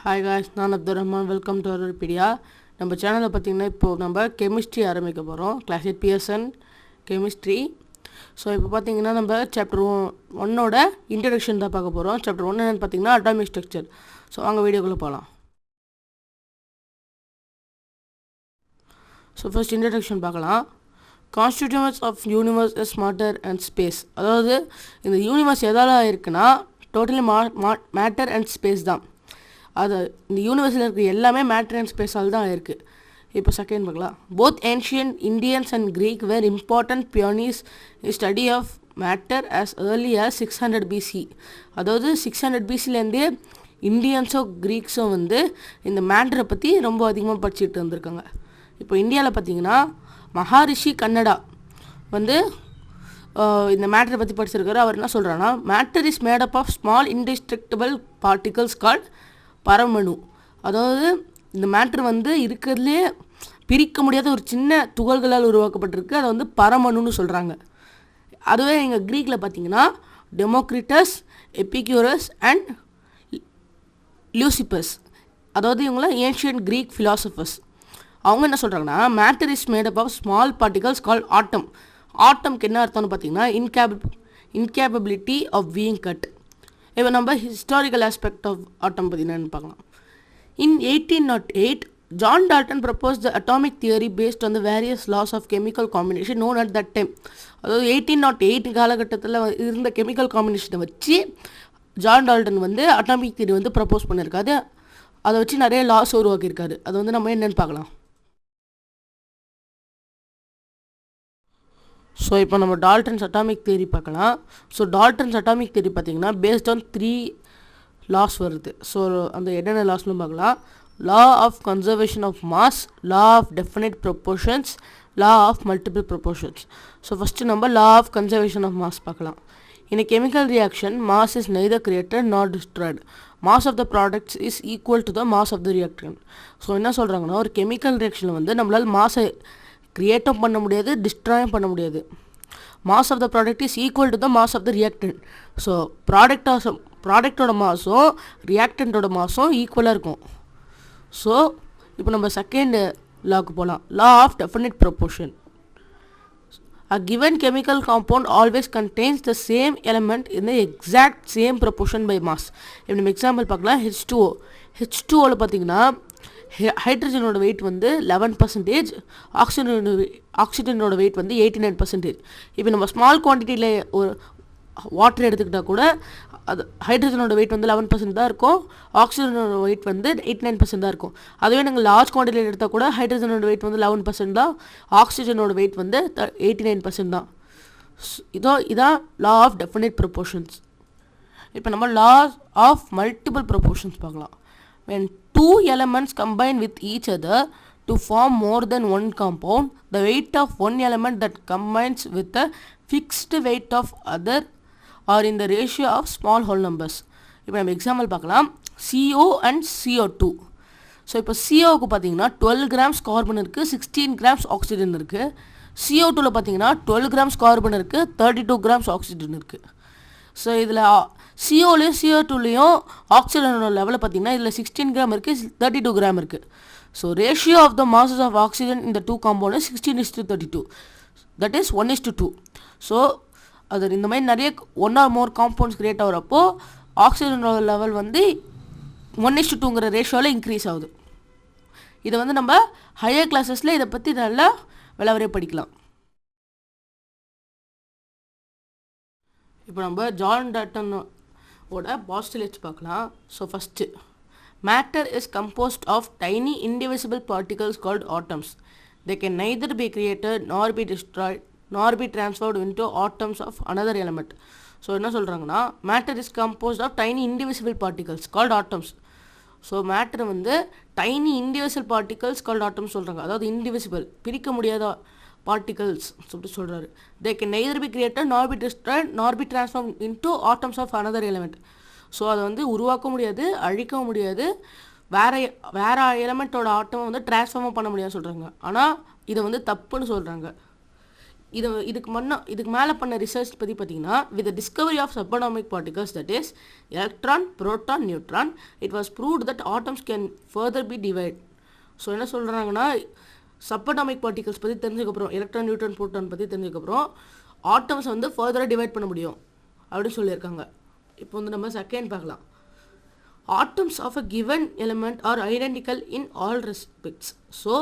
Hi guys, நான் Abdurrahman. Welcome to ARAR Pedia. நம்ம சேனலில் பார்த்தீங்கன்னா இப்போது நம்ம கெமிஸ்ட்ரி ஆரம்பிக்க போகிறோம். Class 8 Pearson chemistry. ஸோ இப்போ பார்த்தீங்கன்னா நம்ம சாப்டர் 1ஓட இன்ட்ரடக்ஷன் தான் பார்க்க போகிறோம். சாப்டர் 1 என்னென்னு பார்த்தீங்கன்னா அட்டாமிக் ஸ்ட்ரக்சர். ஸோ வாங்க வீடியோக்குள்ளே போகலாம். ஸோ ஃபர்ஸ்ட் இன்ட்ரடக்ஷன் பார்க்கலாம். Constituents of universe is matter and space. அதாவது இந்த யூனிவர்ஸ் எதால் இருக்குன்னா டோட்டலி மேட்டர் அண்ட் ஸ்பேஸ் தான். அது இந்த யூனிவர்ஸில் இருக்கிற எல்லாமே மேட்டர் அண்ட் ஸ்பேஸால் தான் இருக்குது. இப்போ செகண்ட் பார்க்கலாம். Both ancient Indians and Greek were important pioneers study of matter as early as 600 BC. அதாவது 600 BCலேருந்தே இண்டியன்ஸோ கிரீக்ஸோ இந்த மேட்டரை பற்றி ரொம்ப அதிகமாக படிச்சுட்டு வந்திருக்காங்க. இப்போ இந்தியாவில் பார்த்தீங்கன்னா மகாரிஷி கன்னடா இந்த மேட்டரை பற்றி படிச்சிருக்காரு. அவர் என்ன சொல்கிறான்னா, matter is made up of small indestructible particles called பரமணு. அதாவது இந்த மேட்ரு இருக்கிறதுலே பிரிக்க முடியாத ஒரு சின்ன துகள்களால் உருவாக்கப்பட்டிருக்கு. அதை பரமணுன்னு சொல்கிறாங்க. அதுவே எங்கள் க்ரீக்கில் பார்த்தீங்கன்னா டெமோக்ரிட்டஸ், எபிக்யூரஸ் அண்ட் லியூசிபஸ், அதாவது இவங்களாம் ஏன்ஷியன்ட் க்ரீக் ஃபிலாசபர்ஸ். அவங்க என்ன சொல்கிறாங்கன்னா, matter is made up of small particles call atom. ஆட்டம்க்கு என்ன அர்த்தம்னு பார்த்தீங்கன்னா இன்கேப்பபிலிட்டி ஆஃப் பீயிங் கட். இப்போ நம்ம ஹிஸ்டாரிக்கல் ஆஸ்பெக்ட் ஆஃப் ஆட்டம் பற்றி என்னென்னு பார்க்கலாம். In 1808, John Dalton proposed the atomic theory based on the various laws of chemical combination known at that time. அதாவது 1808 காலகட்டத்தில் இருந்த கெமிக்கல் காம்பினேஷனை வச்சு John Dalton atomic theory propose பண்ணியிருக்காது. அதை வச்சு நிறைய லாஸ் உருவாக்கியிருக்காரு. அது நம்ம என்னென்னு பார்க்கலாம். ஸோ இப்போ நம்ம டால்டன்ஸ் அட்டாமிக் தியரி பார்க்கலாம். ஸோ டால்டன்ஸ் அட்டாமிக் தியரி பார்த்திங்கன்னா பேஸ்ட் ஆன் 3 லாஸ் வருது. ஸோ அந்த என்னென்ன லாஸ்னு பார்க்கலாம். Law of conservation of mass, law of definite proportions, law of multiple proportions. So first நம்ம law of conservation of mass பார்க்கலாம். In a chemical reaction, mass is neither created nor destroyed. Mass of the products is equal to the mass of the reactant. So என்ன சொல்கிறாங்கன்னா, ஒரு chemical ரியாக்ஷனில் நம்மளால் மாஸை க்ரியேட்டும் பண்ண முடியாது, டிஸ்ட்ராயும் பண்ண முடியாது. Mass of the product is equal to the mass of the reactant. So ப்ராடக்டோட மாஸும் ரியாக்டண்ட்டோட மாஸும் ஈக்குவலாக இருக்கும். ஸோ இப்போ நம்ம செகண்ட் லாக்கு போகலாம். Law of definite proportion. A given chemical compound always contains the same element in the exact same proportion by mass. இப்போ நம்ம எக்ஸாம்பிள் பார்க்கலாம். H2O பார்த்தீங்கன்னா ஹைட்ரஜனோட வெயிட் 11%, ஆக்சிஜனோட வெயிட் 89%. இப்போ நம்ம ஸ்மால் குவான்டிட்டியில் ஒரு வாட்டர் எடுத்துக்கிட்டால் கூட அது ஹைட்ரஜனோட வெயிட் 11% தான் இருக்கும், ஆக்சிஜனோட வெயிட் 89% தான் இருக்கும். அதுவே நாங்கள் லார்ஜ் குவான்டிட்டியில் எடுத்தால் கூட ஹைட்ரஜனோட வெயிட் 11% தான், ஆக்சிஜனோட வெயிட் 89% தான். இதான் லா ஆஃப் டெஃபினைட் ப்ரொப்போர்ஷன்ஸ். இப்போ நம்ம லா ஆஃப் மல்டிபிள் ப்ரொப்போர்ஷன்ஸ் பார்க்கலாம். When two elements combine with each other to form more than one compound, the weight of one element that combines with the fixed weight of other are in the ratio of small whole numbers. இப்போ நம்ம example பார்க்கலாம். CO and CO2. So இப்போ COவுக்கு பார்த்தீங்கன்னா 12 grams carbon இருக்குது, 16 grams oxygen இருக்குது. CO2வில் பார்த்தீங்கன்னா 12 grams carbon இருக்குது, 32 grams oxygen இருக்குது. ஸோ இதில் சிஓலையும் CO2லையும் ஆக்சிஜனோட லெவலில் பார்த்தீங்கன்னா இதில் 16 கிராம் இருக்குது, 32 கிராம் இருக்குது. So ratio of the masses of oxygen இந்த 2 காம்பவுண்ட் 16:32. That is 1:2. ஸோ அது இந்த மாதிரி நிறைய 1 or more காம்பவுண்ட்ஸ் கிரியேட் ஆகிறப்போ ஆக்சிஜனோட லெவல் 1:2ங்கிற ரேஷியோவில் இன்க்ரீஸ் ஆகுது. இதை நம்ம ஹையர் கிளாஸஸில் இதை பற்றி நல்லா விளவரே படிக்கலாம். இப்போ நம்ம ஜான் டால்டனோட பாஸ்டுலேட்ஸ் பார்க்கலாம். So first, matter is composed of tiny indivisible particles called atoms. They can neither be created nor be destroyed nor be transferred into atoms of another element. So என்ன சொல்கிறாங்கன்னா, matter is composed of tiny indivisible particles called atoms. So matter tiny indivisible particles called atoms சொல்கிறாங்க. அதாவது indivisible, பிரிக்க முடியாத particles அப்படி சொல்கிறாரு. They can neither be created nor be destroyed nor be transform into atoms of another element. So அதை உருவாக்க முடியாது, அழிக்கவும் முடியாது, வேற எலிமெண்ட்டோட ஆட்டமை டிரான்ஸ்ஃபார்மும் பண்ண முடியாதுன்னு சொல்கிறாங்க. ஆனால் இதை தப்புன்னு சொல்கிறாங்க. இதுக்கு மேலே பண்ண ரிசர்ச் பற்றி பார்த்தீங்கன்னா with discovery of subatomic particles that is electron proton neutron it was proved that atoms can further be divide. So என்ன சொல்கிறாங்கன்னா சப்படாமிக் பார்ட்டிகல்ஸ் பற்றி தெரிஞ்சதுக்கப்புறம் எலக்ட்ரான் நியூட்ரான் புரோட்டான் பற்றி தெரிஞ்சதுக்கப்புறம் ஆட்டம்ஸ் வந்து ஃபர்தராக டிவைட் பண்ண முடியும் அப்படின்னு சொல்லியிருக்காங்க. இப்போ வந்து நம்ம செகண்ட் பார்க்கலாம். Atoms of a given element are identical in all respects. So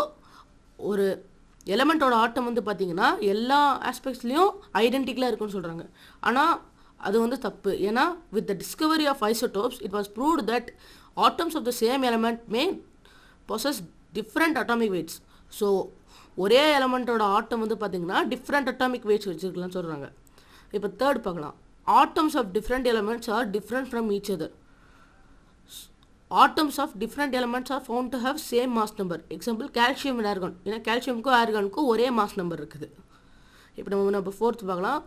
ஒரு எலிமெண்ட்டோட ஆட்டம் வந்து பார்த்திங்கன்னா எல்லா ஆஸ்பெக்ட்ஸ்லேயும் ஐடென்டிக்கலாக இருக்குன்னு சொல்கிறாங்க. ஆனால் அது வந்து தப்பு. ஏன்னா with the discovery of isotopes it was proved that atoms of the same element may possess different atomic weights. So ஒரே எலிமெண்ட்டோட ஆட்டம் வந்து பார்த்திங்கன்னா டிஃப்ரெண்ட் அட்டாமிக் வெயிட்ஸ் வச்சுருக்கலாம்னு சொல்கிறாங்க. இப்போ தேர்ட் பார்க்கலாம். Atoms of different elements are different from each other. Atoms of different elements are found to have same mass number. Example calcium and argon. ஏன்னா கால்சியமுக்கும் ஆர்கானுக்கும் ஒரே mass number இருக்குது. இப்போ நம்ம ஃபோர்த் பார்க்கலாம்.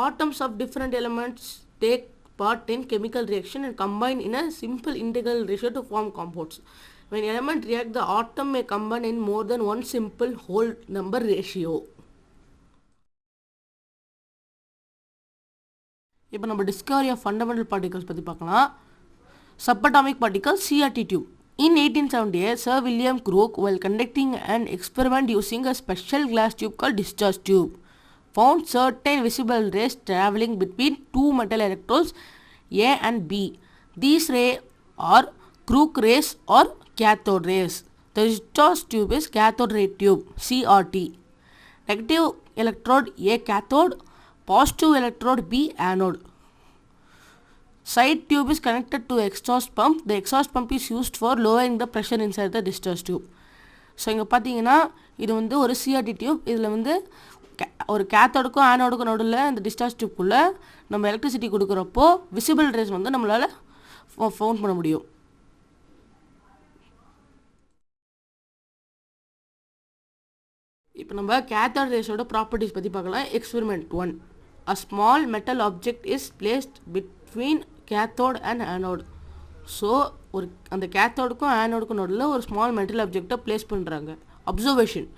Atoms of different elements take part in chemical reaction and combine in a simple integral ratio to form compounds. When element react, the atom may combine in more than one simple whole number ratio. இப்போ நம்ம Discovery of fundamental particles பற்றி பார்க்கலாம். Subatomic particles CRT tube. In 1878, Sir William Crook, while conducting an experiment using a special glass tube called discharge tube, found certain visible rays traveling between two metal electrodes A and B. These rays are Crook rays or cathode rays. The discharge tube is cathode ray tube CRT. Negative electrode A cathode, positive electrode B anode. Side tube is connected to exhaust pump. The exhaust pump is used for lowering the pressure inside the discharge tube. So இங்கே பார்த்தீங்கன்னா இது வந்து ஒரு CRT tube. இதில் வந்து ஒரு கேத்தோடுக்கும் ஆனோடுக்கும் நடுவில் இந்த டிஸ்சார்ஜ் டியூப்குள்ளே நம்ம எலக்ட்ரிசிட்டி கொடுக்குறப்போ விசிபிள் ரேஸ் வந்து நம்மளால் ஃபவுண்ட் பண்ண முடியும். இப்போ நம்ம கேத்தோட் ரேஸோட ப்ராப்பர்ட்டிஸ் பற்றி பார்க்கலாம். Experiment 1. A small metal object is placed between cathode and anode. So ஒரு அந்த கேத்தோடுக்கும் ஆனோடுக்கும் நடுவில் ஒரு ஸ்மால் மெட்டல் ஆப்ஜெக்டை பிளேஸ் பண்ணுறாங்க. Observation.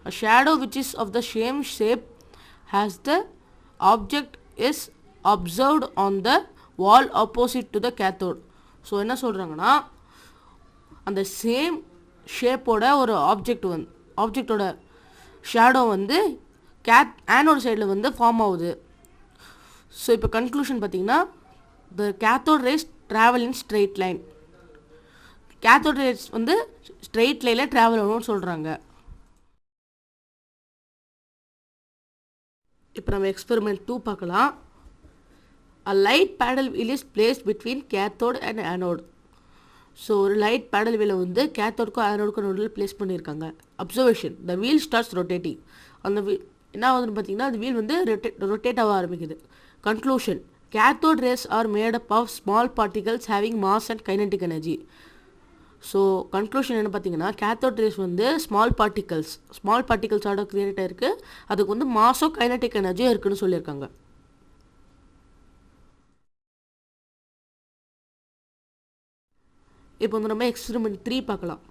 A shadow which is of the same shape as the object is observed on the wall opposite to the cathode. So என்ன சொல்கிறாங்கன்னா அந்த சேம் ஷேப்போட ஒரு ஆப்ஜெக்டோட ஷேடோ வந்து ஆனோட் சைடில் வந்து ஃபார்ம் ஆகுது. ஸோ இப்போ கன்க்ளூஷன் பார்த்தீங்கன்னா the cathode rays travel in straight line. cathode rays வந்து straight லைனில் ட்ராவல் ஆகணும்னு சொல்கிறாங்க. இப்போ நம்ம எக்ஸ்பெரிமெண்ட் 2 பார்க்கலாம். A light paddle wheel is placed between cathode and anode. So ஒரு லைட் பேடல் வீலை வந்து கேத்தோடுக்கும் ஆனோடுக்கும் நடுவில் பிளேஸ் பண்ணியிருக்காங்க. Observation. The wheel starts rotating. அந்த வீல் என்ன ஆகுதுன்னு பார்த்தீங்கன்னா அந்த வீல் வந்து ரொட்டேட் ஆக ஆரம்பிக்குது. Conclusion. Cathode rays are made up of small particles having mass and kinetic energy. So conclusion என்ன பார்த்தீங்கன்னா கேத்தோட் ரேஸ் வந்து ஸ்மால் பார்ட்டிகல்ஸோட கிரியேட் ஆகிருக்கு. அதுக்கு வந்து மாஸோ கைனட்டிக் எனர்ஜியும் இருக்குன்னு சொல்லியிருக்காங்க. இப்போ வந்து நம்ம எக்ஸ்பெரிமெண்ட் 3 பார்க்கலாம்.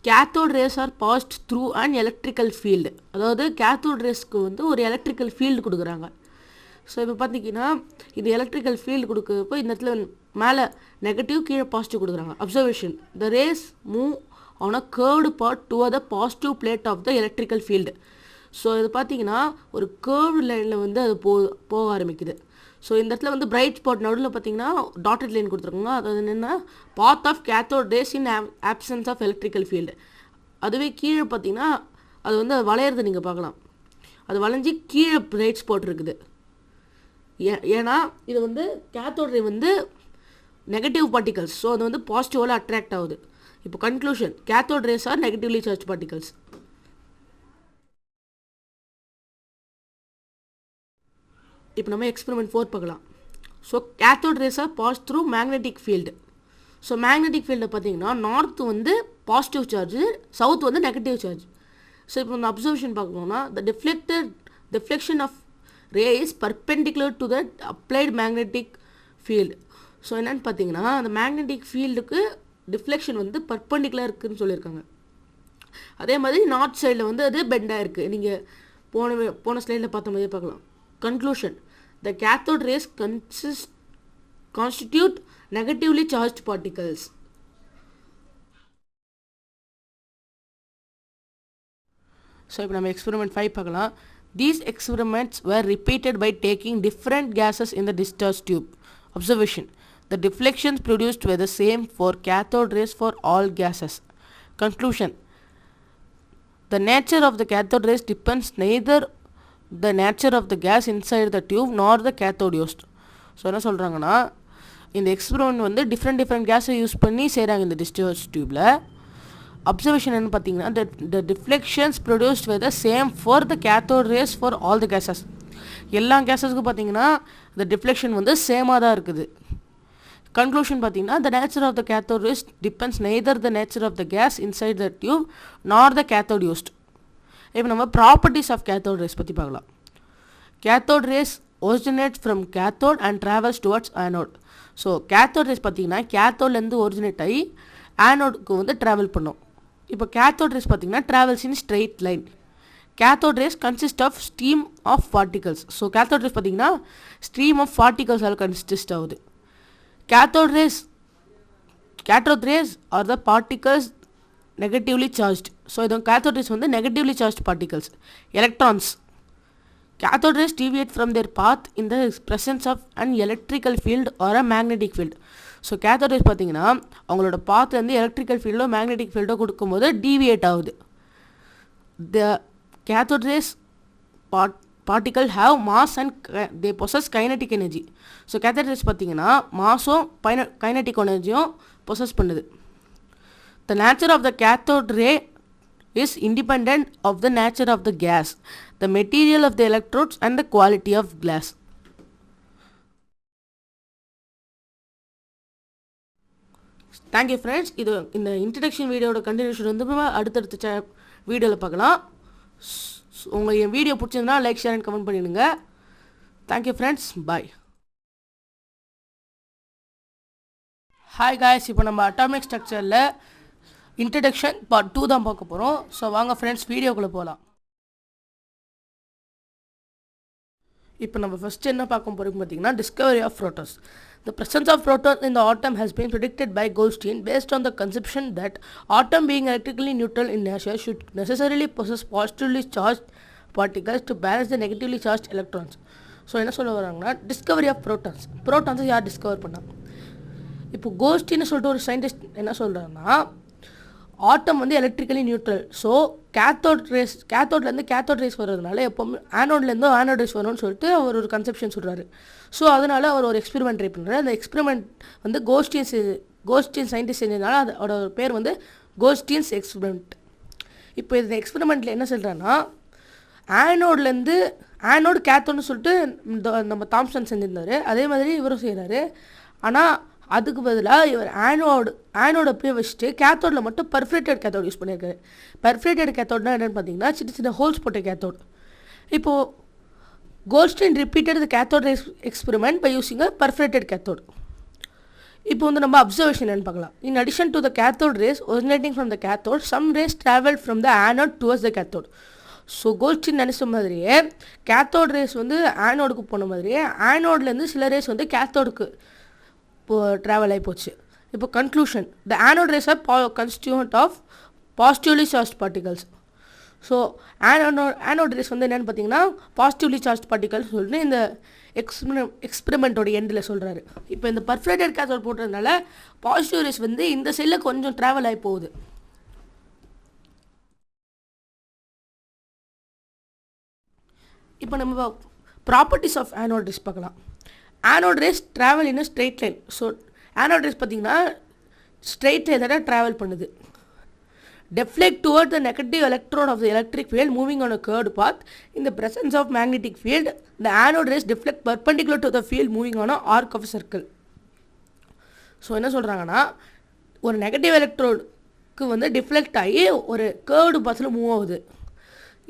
Cathode rays are passed through and electrical field. அதாவது கேத்தோட் ரேஸ்க்கு வந்து ஒரு எலக்ட்ரிக்கல் ஃபீல்டு கொடுக்குறாங்க. ஸோ இப்போ பார்த்தீங்கன்னா இது எலக்ட்ரிக்கல் ஃபீல்டு கொடுக்குறப்போ இந்த இடத்துல மேலே நெகட்டிவ் கீழே பாசிட்டிவ் கொடுக்குறாங்க. Observation. The rays move on a curved part toward the positive plate of the electrical field. So இது பார்த்தீங்கன்னா ஒரு கர்வ்டு லைனில் வந்து அது போக ஆரம்பிக்குது. ஸோ இந்த இடத்துல வந்து பிரைட் ஸ்பாட் நடுவில் பார்த்தீங்கன்னா டாட்டட் லைன் கொடுத்துருக்காங்க. அது என்னென்னா path of cathode rays in absence of electrical field. அதுவே கீழே பார்த்தீங்கன்னா அது வந்து வளையிறது நீங்கள் பார்க்கலாம். அது வளைஞ்சி கீழே பிரைட் ஸ்பாட் இருக்குது. ஏன்னா இது வந்து கேத்தோட் ரே வந்து நெகட்டிவ் பார்ட்டிகல்ஸ். ஸோ அது வந்து பாசிட்டிவால் அட்ராக்ட் ஆகுது. இப்போ conclusion. Cathode rays are negatively charge particles. இப்போ நம்ம எக்ஸ்பெரிமெண்ட் 4 பார்க்கலாம். So cathode rays are pass through magnetic field. So magnetic ஃபீல்டை பார்த்தீங்கன்னா நார்த் வந்து பாசிட்டிவ் சார்ஜ், சவுத் வந்து நெகட்டிவ் சார்ஜ். ஸோ இப்போ இந்த அப்சர்வேஷன் பார்க்கணும்னா the deflection of ray is perpendicular to the applied magnetic field. So என்னென்னு பார்த்தீங்கன்னா அந்த மேக்னெட்டிக் ஃபீல்டுக்கு டிஃப்ளெக்ஷன் வந்து பர்பெண்டிகுலர் இருக்குதுன்னு சொல்லியிருக்காங்க. அதே மாதிரி நார்த் சைடில் வந்து அது பெண்டாக இருக்குது. நீங்கள் போன ஸ்லைடில் பார்த்த மாதிரியே பார்க்கலாம். Conclusion, the cathode rays constitute negatively charged particles. So இப்போ நம்ம எக்ஸ்பெரிமெண்ட் 5 பார்க்கலாம். These experiments were repeated by taking different gases in the discharge tube. Observation, the deflections produced were the same for cathode rays for all gases. Conclusion, the nature of the cathode rays depends neither the nature of the gas inside the tube nor the cathode used. So என்ன சொல்கிறாங்கன்னா, இந்த experiment வந்து different கேஸை use பண்ணி செய்கிறாங்க இந்த discharge டியூப்பில். Observation என்ன பார்த்தீங்கன்னா, the deflections produced were the same for the cathode rays for all the gases. எல்லா கேஸஸ்க்கும் பார்த்தீங்கன்னா இந்த டிஃப்ளெக்ஷன் வந்து சேமாக தான் இருக்குது. கன்க்ளூஷன் பார்த்தீங்கன்னா, the nature of the cathode rays depends neither the nature of the gas inside the tube nor the cathode used. இப்போ நம்ம ப்ராப்பர்ட்டிஸ் ஆஃப் cathode rays பற்றி பார்க்கலாம். cathode rays originates from cathode and travels towards anode. So cathode rays பார்த்தீங்கன்னா கேத்தோட்லேருந்து originate ஆகி ஆனோடுக்கு வந்து travel பண்ணும். இப்போ cathode rays பார்த்தீங்கன்னா travels in straight line. cathode rays consist of stream of particles. So cathode rays பார்த்தீங்கன்னா stream of particles all consist ஆகுது. cathode rays are the particles negatively charged. So இது cathode rays வந்து negatively charged particles, electrons. cathode rays deviate from their path in the presence of an electrical field or a magnetic field. So cathode rays பார்த்தீங்கன்னா அவங்களோட பாத்லேருந்து electrical ஃபீல்டோ magnetic ஃபீல்டோ கொடுக்கும்போது deviate ஆகுது. The cathode rays particle have mass and they possess kinetic energy. So cathode rays பார்த்தீங்கன்னா மாஸும் kinetic எனர்ஜியும் possess பண்ணுது. The nature of the cathode ray is independent of the nature of the gas, the material of the electrodes and the quality of glass. Thank you friends. இது இந்த introduction வீடியோட continuation வந்து அடுத்தடுத்த வீடியோவில் பார்க்கலாம். உங்களுக்கு என் வீடியோ பிடிச்சிருந்தா லைக், ஷேர் அண்ட் கமெண்ட் பண்ணிடுங்க. Thank you friends, bye. Hi guys, இப்போ நம்ம அட்டாமிக் ஸ்ட்ரக்சரில் இன்ட்ரடக்ஷன் பார்ட் 2 தான் பார்க்க போகிறோம். ஸோ வாங்க ஃப்ரெண்ட்ஸ் வீடியோக்குள்ளே போகலாம். இப்போ நம்ம ஃபஸ்ட்டு என்ன பார்க்க போகிறோம் பார்த்தீங்கன்னா, discovery of protons. The presence of protons in the atom has been predicted by Goldstein based on the conception that atom, being electrically neutral in nature, should necessarily possess positively charged particles to balance the negatively charged electrons. So என்ன சொல்ல வராங்கன்னா, Discovery of ப்ரோட்டான்ஸை யார் discover பண்ணாங்க? இப்போ கோல்ஸ்டீன்னு சொல்லிட்டு ஒரு scientist என்ன சொல்கிறாங்கன்னா, ஆட்டம் வந்து எலக்ட்ரிக்கலி நியூட்ரல். ஸோ கேத்தோட்லேருந்து கேத்தோட் ரேஸ் வர்றதுனால எப்போவுமே ஆனோட்லேருந்தோ ஆனோட் ரேஸ் வரும்னு சொல்லிட்டு அவர் ஒரு கன்செப்ஷன் சொல்கிறாரு. ஸோ அதனால் அவர் ஒரு எக்ஸ்பெரிமெண்ட் ட்ரை பண்ணுறாரு. அந்த எக்ஸ்பெரிமெண்ட் வந்து கோல்ஸ்டீன் சயின்டிஸ்ட் செஞ்சதுனால அதோட பேர் வந்து கோல்ஸ்டீன்ஸ் எக்ஸ்பெரிமெண்ட். இப்போ இந்த எக்ஸ்பெரிமெண்ட்டில் என்ன சொல்கிறாங்கன்னா, ஆனோடு கேத்தோட்னு சொல்லிட்டு நம்ம தாம்சன் செஞ்சுருந்தார். அதே மாதிரி இவரும் செய்கிறாரு. ஆனால் அதுக்கு பதிலாக இவர் ஆனோட அப்படியே வச்சுட்டு கேத்தோடில் மட்டும் பர்ஃபரேட்டட் கேத்தோட் யூஸ் பண்ணியிருக்காரு. பர்ஃபரேட்டட் கேத்தோட்னா என்னென்னு பார்த்தீங்கன்னா, சின்ன சின்ன ஹோல்ஸ் போட்ட கேத்தோட். இப்போது Goldstein repeated the cathode experiment by using a perforated cathode. இப்போ வந்து நம்ம அப்சர்வேஷன் என்னன்னு பார்க்கலாம். In addition to the cathode rays originating from the cathode, some rays travel from the anode towards the cathode. So Goldstein நினச்ச மாதிரியே cathode race வந்து ஆனோடுக்கு போன மாதிரியே ஆனோட்லேருந்து சில ரேஸ் வந்து கேத்தோடுக்கு ட்ராவல் ஆகி போச்சு. இப்போ conclusion, the anode rays are constitute of positively charge particles. So anode rays வந்து என்னென்னு பார்த்தீங்கன்னா பாசிட்டிவ்லி சார்ஜ் பார்ட்டிகல்ஸ் சொல்லிட்டு இந்த எக்ஸ்பெரிமெண்ட்டோட எண்டில் சொல்கிறாரு. இப்போ இந்த பர்ஃபரேட்டட் கேத்தோட் போட்டதுனால பாசிட்டிவ் ரேஸ் வந்து இந்த சைடில் கொஞ்சம் ட்ராவல் ஆகி போகுது. இப்போ நம்ம ப்ராப்பர்ட்டிஸ் ஆஃப் ஆனோட் ரேஸ் பார்க்கலாம். Anode race travel in a straight line. So anode race பார்த்திங்கன்னா ஸ்ட்ரெயிட் லைன் தான் ட்ராவல் பண்ணுது. deflect toward the negative electrode of the electric field moving on a curved path. In the presence of magnetic field, the anode rays deflect perpendicular to the field moving on an arc of a circle. So என்ன சொல்கிறாங்கன்னா, ஒரு negative எலக்ட்ரோடுக்கு வந்து deflect ஆகி ஒரு curved பாத்தில் move ஆகுது.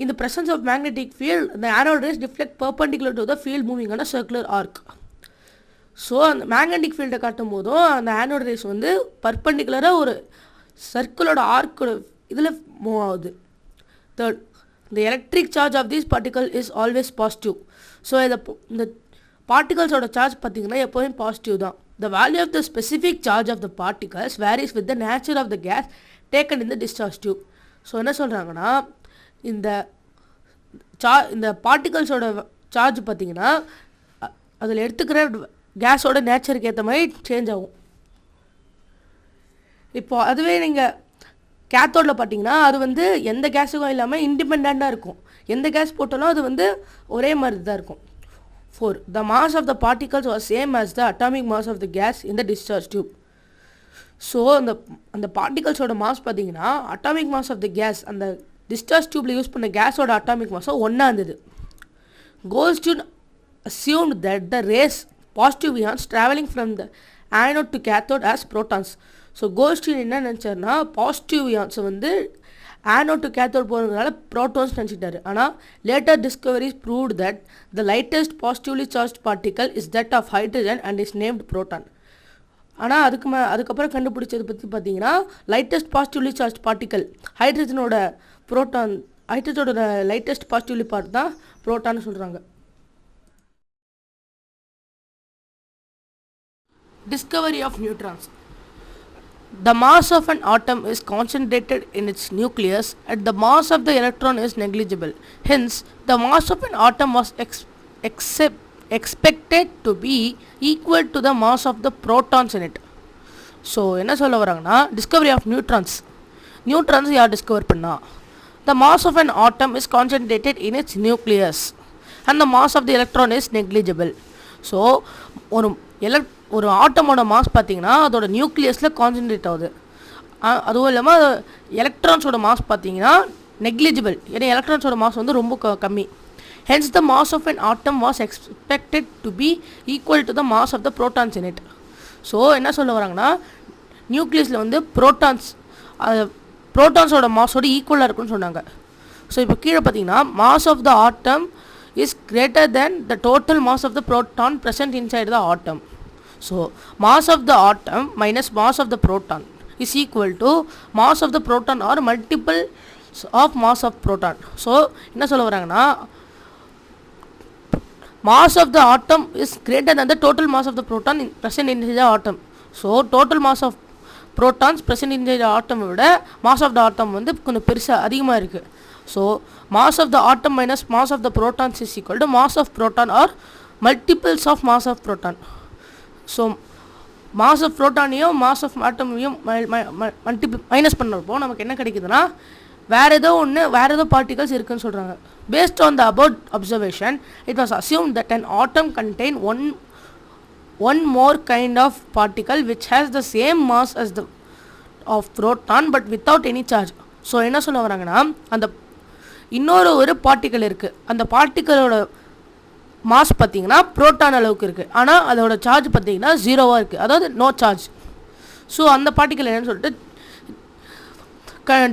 In the presence of magnetic field, the anode rays deflect perpendicular to the field moving on a circular arc. So அந்த magnetic ஃபீல்டை காட்டும் போதும் அந்த ஆனோட் ரேஸ் வந்து பர்பண்டிகுலராக ஒரு சர்க்கிளோட ஆர்க்கோட இதில் மூவ் ஆகுது. Third, the electric charge of this particle is always positive. So the particles oda charge pathina எப்பவும் positive தான். The value of the specific charge of the particles varies with the nature of the gas taken in the discharge tube. So என்ன சொல்றாங்கன்னா இந்த particles ஓட charge பார்த்தீங்கன்னா அதில் எடுத்துக்கிற கேஸோட நேச்சருக்கு ஏற்ற மாதிரி சேஞ்ச் ஆகும். இப்போ அதுவே நீங்கள் கேத்தோடில் பார்த்தீங்கன்னா அது வந்து எந்த கேஸுக்கும் இல்லாமல் இண்டிபெண்ட்டாக இருக்கும். எந்த கேஸ் போட்டாலும் அது ஒரே மாதிரி தான் இருக்கும். 4. The mass of the particles was same as the atomic mass of the gas in the discharge tube. So அந்த பார்ட்டிகல்ஸோட மாஸ் பார்த்தீங்கன்னா atomic mass of the gas அந்த டிஸ்சார்ஜ் டியூப்பில் யூஸ் பண்ண கேஸோட அட்டாமிக் மாஸும் ஒன்றா இருந்தது. Goldstone assumed that the rays positive ions traveling from the anode to cathode as protons. So Goldstein என்ன நினச்சாருன்னா பாசிட்டிவ் இயான்ஸை anode to cathode போகிறதுனால ப்ரோட்டான்ஸ் நினச்சிட்டாரு. ஆனால் later discoveries proved that the lightest positively charge particle is that of hydrogen and is named proton. ஆனால் அதுக்கப்புறம் கண்டுபிடிச்சது பற்றி பார்த்தீங்கன்னா லைட்டஸ்ட் பாசிட்டிவ்லி சார்ஜ் பார்ட்டிக்கல் ஹைட்ரஜனோட லைட்டஸ்ட் பாசிட்டிவ்லி பார்ட் தான் ப்ரோட்டான்னு சொல்கிறாங்க. Discovery of neutrons. The mass of an atom is concentrated in its nucleus and the mass of the electron is negligible. Hence, the mass of an atom was expected to be equal to the mass of the protons in it. So, என்ன சொல்ல வராங்கன்னா discovery of neutrons. Neutrons யார் discover பண்ணா? The mass of an atom is concentrated in its nucleus and the mass of the electron is negligible. So, ஒரு ஆட்டமோட mass பார்த்தீங்கன்னா அதோட நியூக்ளியஸில் concentrate ஆகுது. அதுவும் இல்லாமல் எலக்ட்ரான்ஸோட மாஸ் பார்த்தீங்கன்னா நெக்லிஜிபிள். ஏன்னா எலக்ட்ரான்ஸோட மாஸ் ரொம்ப கம்மி. Hence the mass of an atom was expected to be equal to the mass of the protons in it. So என்ன சொல்ல வராங்கன்னா நியூக்ளியஸில் ப்ரோட்டான்ஸோட மாஸோட ஈக்குவலாக இருக்குன்னு சொன்னாங்க. ஸோ இப்போ கீழே பார்த்தீங்கன்னா mass of the atom is greater than the total mass of the proton present inside the atom. So, mass of the atom minus mass of the proton is equal to mass of the proton or multiples of mass of proton. So, என்ன சொல்ல வராங்கன்னா mass of the atom is greater than the total mass of the proton present inside the atom. So, total mass of protons present inside the atom விட mass of the atom கொஞ்சம் பெருசாக அதிகமாக இருக்குது. So, mass of the atom minus mass of the protons is equal to mass of proton or multiples of mass of proton. So, mass of protonனையும் mass of atomனையும் minus பண்ணுறப்போ நமக்கு என்ன கிடைக்குதுன்னா வேறு ஏதோ particles இருக்குன்னு சொல்கிறாங்க. Based on the above observation, it was assumed that an atom contained one more kind of particle which has the same mass as the of proton but without any charge. So என்ன சொல்ல வராங்கன்னா அந்த இன்னொரு particle இருக்குது. அந்த பார்ட்டிக்கலோட mass பார்த்தீங்கன்னா proton அளவுக்கு இருக்குது. ஆனால் அதோட சார்ஜ் பார்த்தீங்கன்னா 0வாக இருக்குது, அதாவது நோ சார்ஜ். ஸோ அந்த பார்ட்டிக்கல் என்னன்னு சொல்லிட்டு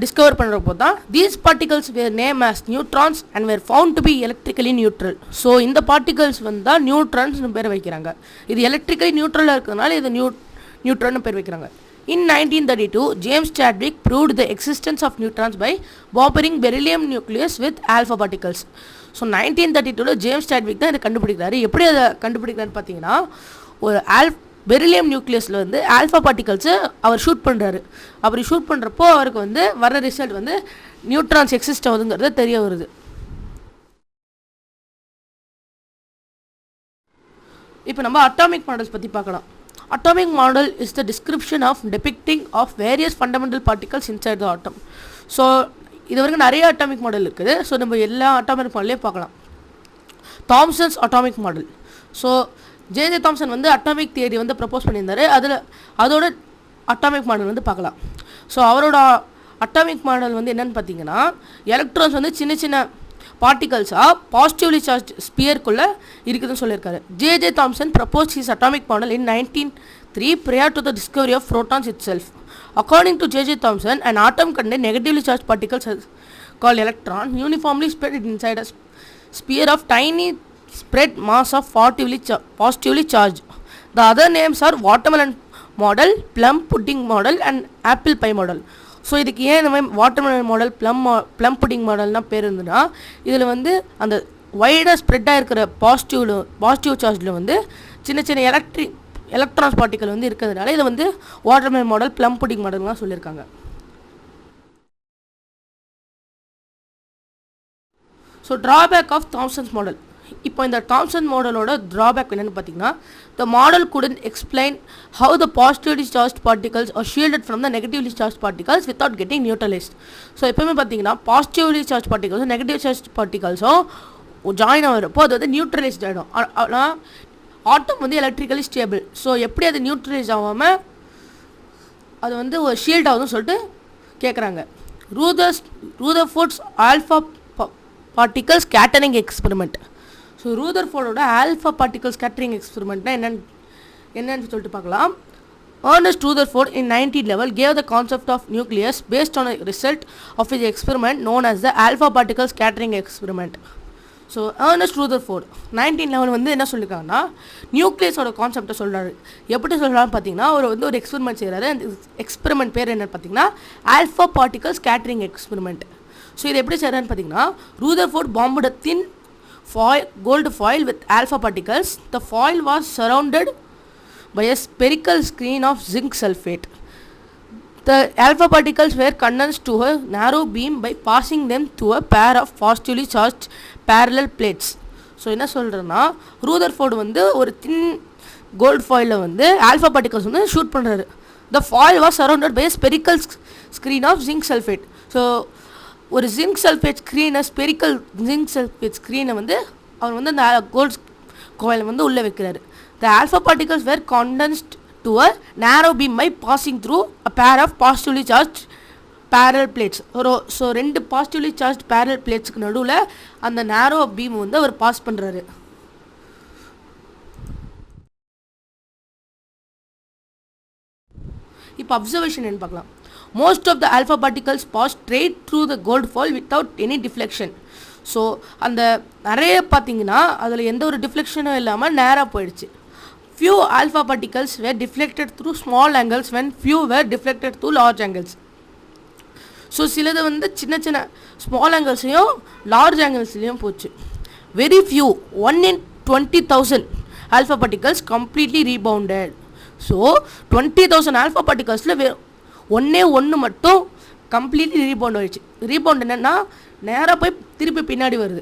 டிஸ்கவர் பண்ணுறப்போ தான் these particles were name as neutrons and were found to be electrically neutral. So இந்த பார்ட்டிகல்ஸ் தான் நியூட்ரான்ஸ்னு பேர் வைக்கிறாங்க. இது எலக்ட்ரிக்கலி நியூட்ரலாக இருக்கிறதுனால இது நியூட்ரான்னு பேர் வைக்கிறாங்க. In 1932, James Chadwick proved the existence of neutrons by bombarding beryllium nucleus with alpha particles. So 1932 James Chadwick தான் இதை கண்டுபிடிக்கிறாரு. எப்படி அதை கண்டுபிடிக்கிறான்னு பார்த்தீங்கன்னா ஒரு பெரிலியம் நியூக்ளியஸில் ஆல்ஃபா பார்ட்டிகல்ஸை அவர் ஷூட் பண்ணுறாரு. அப்படி ஷூட் பண்ணுறப்போ அவருக்கு வர ரிசல்ட் நியூட்ரான்ஸ் எக்ஸிஸ்ட் ஆகுதுங்கிறது தெரிய வருது. இப்போ நம்ம அட்டாமிக் மாடல்ஸ் பற்றி பார்க்கலாம். Atomic model is the description of depicting of various fundamental particles inside the atom. So இது வரைக்கும் நிறைய அட்டாமிக் மாடல் இருக்குது. ஸோ நம்ம எல்லா அட்டாமிக் மாடல்லையும் பார்க்கலாம். Thomson's atomic model. So J Thomson atomic theory propose பண்ணியிருந்தார். அதோட அட்டாமிக் மாடல் பார்க்கலாம். ஸோ அவரோட அட்டாமிக் மாடல் என்னென்னு பார்த்தீங்கன்னா எலக்ட்ரான்ஸ் சின்ன சின்ன பார்ட்டிகல்ஸாக பாசிட்டிவ்லி சார்ஜ் ஸ்பியருக்குள்ளே இருக்குதுன்னு சொல்லியிருக்காரு. J Thomson propose his atomic model in 1903 prior to the discovery of protons itself. According to J. Thomson, an atom contains negatively charged particles called electron uniformly spread inside a sphere of tiny spread mass of positively charged. The other names are watermelon model, plum pudding model and apple pie model. So இதுக்கு ஏன் இந்த மாதிரி watermelon model plum pudding மாடல்னால் பேர் இருந்ததுன்னா இதில் வந்து அந்த வைடாக ஸ்ப்ரெட்டாக இருக்கிற பாசிட்டிவ் சார்ஜில் வந்து சின்ன சின்ன எலக்ட்ரான்ஸ் பார்ட்டிக்கல் வந்து இருக்கிறதுனால இதை வந்து வாட்டர்மெலன் மாடல் ப்ளம் புட்டிங் மாடல்லாம் சொல்லியிருக்காங்க. So drawback of Thomson's model. இப்போ இந்த தாம்சன் மாடலோட ட்ராபேக் என்னென்னு பார்த்தீங்கன்னா the model couldn't explain how the positively charged particles are shielded from the negatively charged particles without getting neutralized. So எப்பவுமே பார்த்தீங்கன்னா positively charge பார்ட்டிகல்ஸும் negative charge பார்ட்டிகல்ஸும் join ஆகிறப்போ அது வந்து நியூட்ரலைஸ்ட் ஆகிடும். ஆனால் ஆட்டம் வந்து எலக்ட்ரிக்கலி ஸ்டேபிள். ஸோ எப்படி அது நியூட்ரலைஸ் ஆகாமல் அது வந்து ஒரு ஷீல்ட் ஆகுதுன்னு சொல்லிட்டு கேட்குறாங்க. Rutherford's alpha particle scattering experiment. So ரூதர்ஃபோர்டோட ஆல்ஃபா பார்ட்டிகல் ஸ்கேட்டரிங் எக்ஸ்பெரிமெண்ட்னா என்னன்னு சொல்லிட்டு பார்க்கலாம். Ernest Rutherford in 1911 gave the concept of nucleus based on a result of his experiment known as the alpha particle scattering experiment. So Ernest Rutherford 1911 வந்து என்ன சொல்லியிருக்காங்கன்னா நியூக்ளியஸோட கான்செப்டை சொல்கிறாரு. எப்படி சொல்கிறான்னு பார்த்தீங்கன்னா அவர் வந்து ஒரு எக்ஸ்பெரிமெண்ட் செய்கிறாரு. அந்த எக்ஸ்பெரிமெண்ட் பேர் என்னன்னு பார்த்தீங்கன்னா alpha particle scattering experiment. So இது எப்படி செய்கிறான்னு பார்த்தீங்கன்னா Rutherford bombed a thin gold foil with alpha particles. The foil was surrounded by a spherical screen of zinc sulfate. The alpha particles were condensed to a narrow beam by passing them through a pair of positively charged parallel plates. So என்ன சொல்கிறேன்னா Rutherford வந்து ஒரு தின் gold ஃபாயிலில் வந்து alpha particles வந்து shoot பண்ணுறாரு. The foil was surrounded by a spherical screen of zinc sulfate. So ஒரு zinc sulphate ஸ்க்ரீனை spherical zinc sulphate ஸ்க்ரீனை வந்து அவர் வந்து அந்த கோல்ட் கோயிலை வந்து உள்ளே வைக்கிறாரு. The alpha particles were condensed to a narrow beam by passing through a pair of positively charged parallel plates. So ரெண்டு பாசிட்டிவ்லி சார்ஜ் parallel பிளேட்ஸ்க்கு நடுவில் அந்த நேரோ பீம் வந்து அவர் பாஸ் பண்ணுறாரு. இப்போ அப்சர்வேஷன் என்ன பார்க்கலாம். Most of the alpha particles pass straight through the gold foil without any deflection. So அந்த நிறைய பார்த்தீங்கன்னா அதில் எந்த ஒரு டிஃப்ளெக்ஷனும் இல்லாமல் நேராக போயிடுச்சு. Few alpha particles were deflected through small angles when few were deflected through large angles. So சிலது வந்து சின்ன சின்ன ஸ்மால் ஆங்கிள்ஸ்லையும் லார்ஜ் ஆங்கிள்ஸ்லையும் போச்சு. Very few 1 in 20,000 alpha particles completely rebounded. So 20,000 alpha particlesல ஒன்று மட்டும் கம்ப்ளீட்லி ரீபவுண்ட் ஆகிடுச்சு. ரீபவுண்ட் என்னென்னா நேராக போய் திருப்பி பின்னாடி வருது.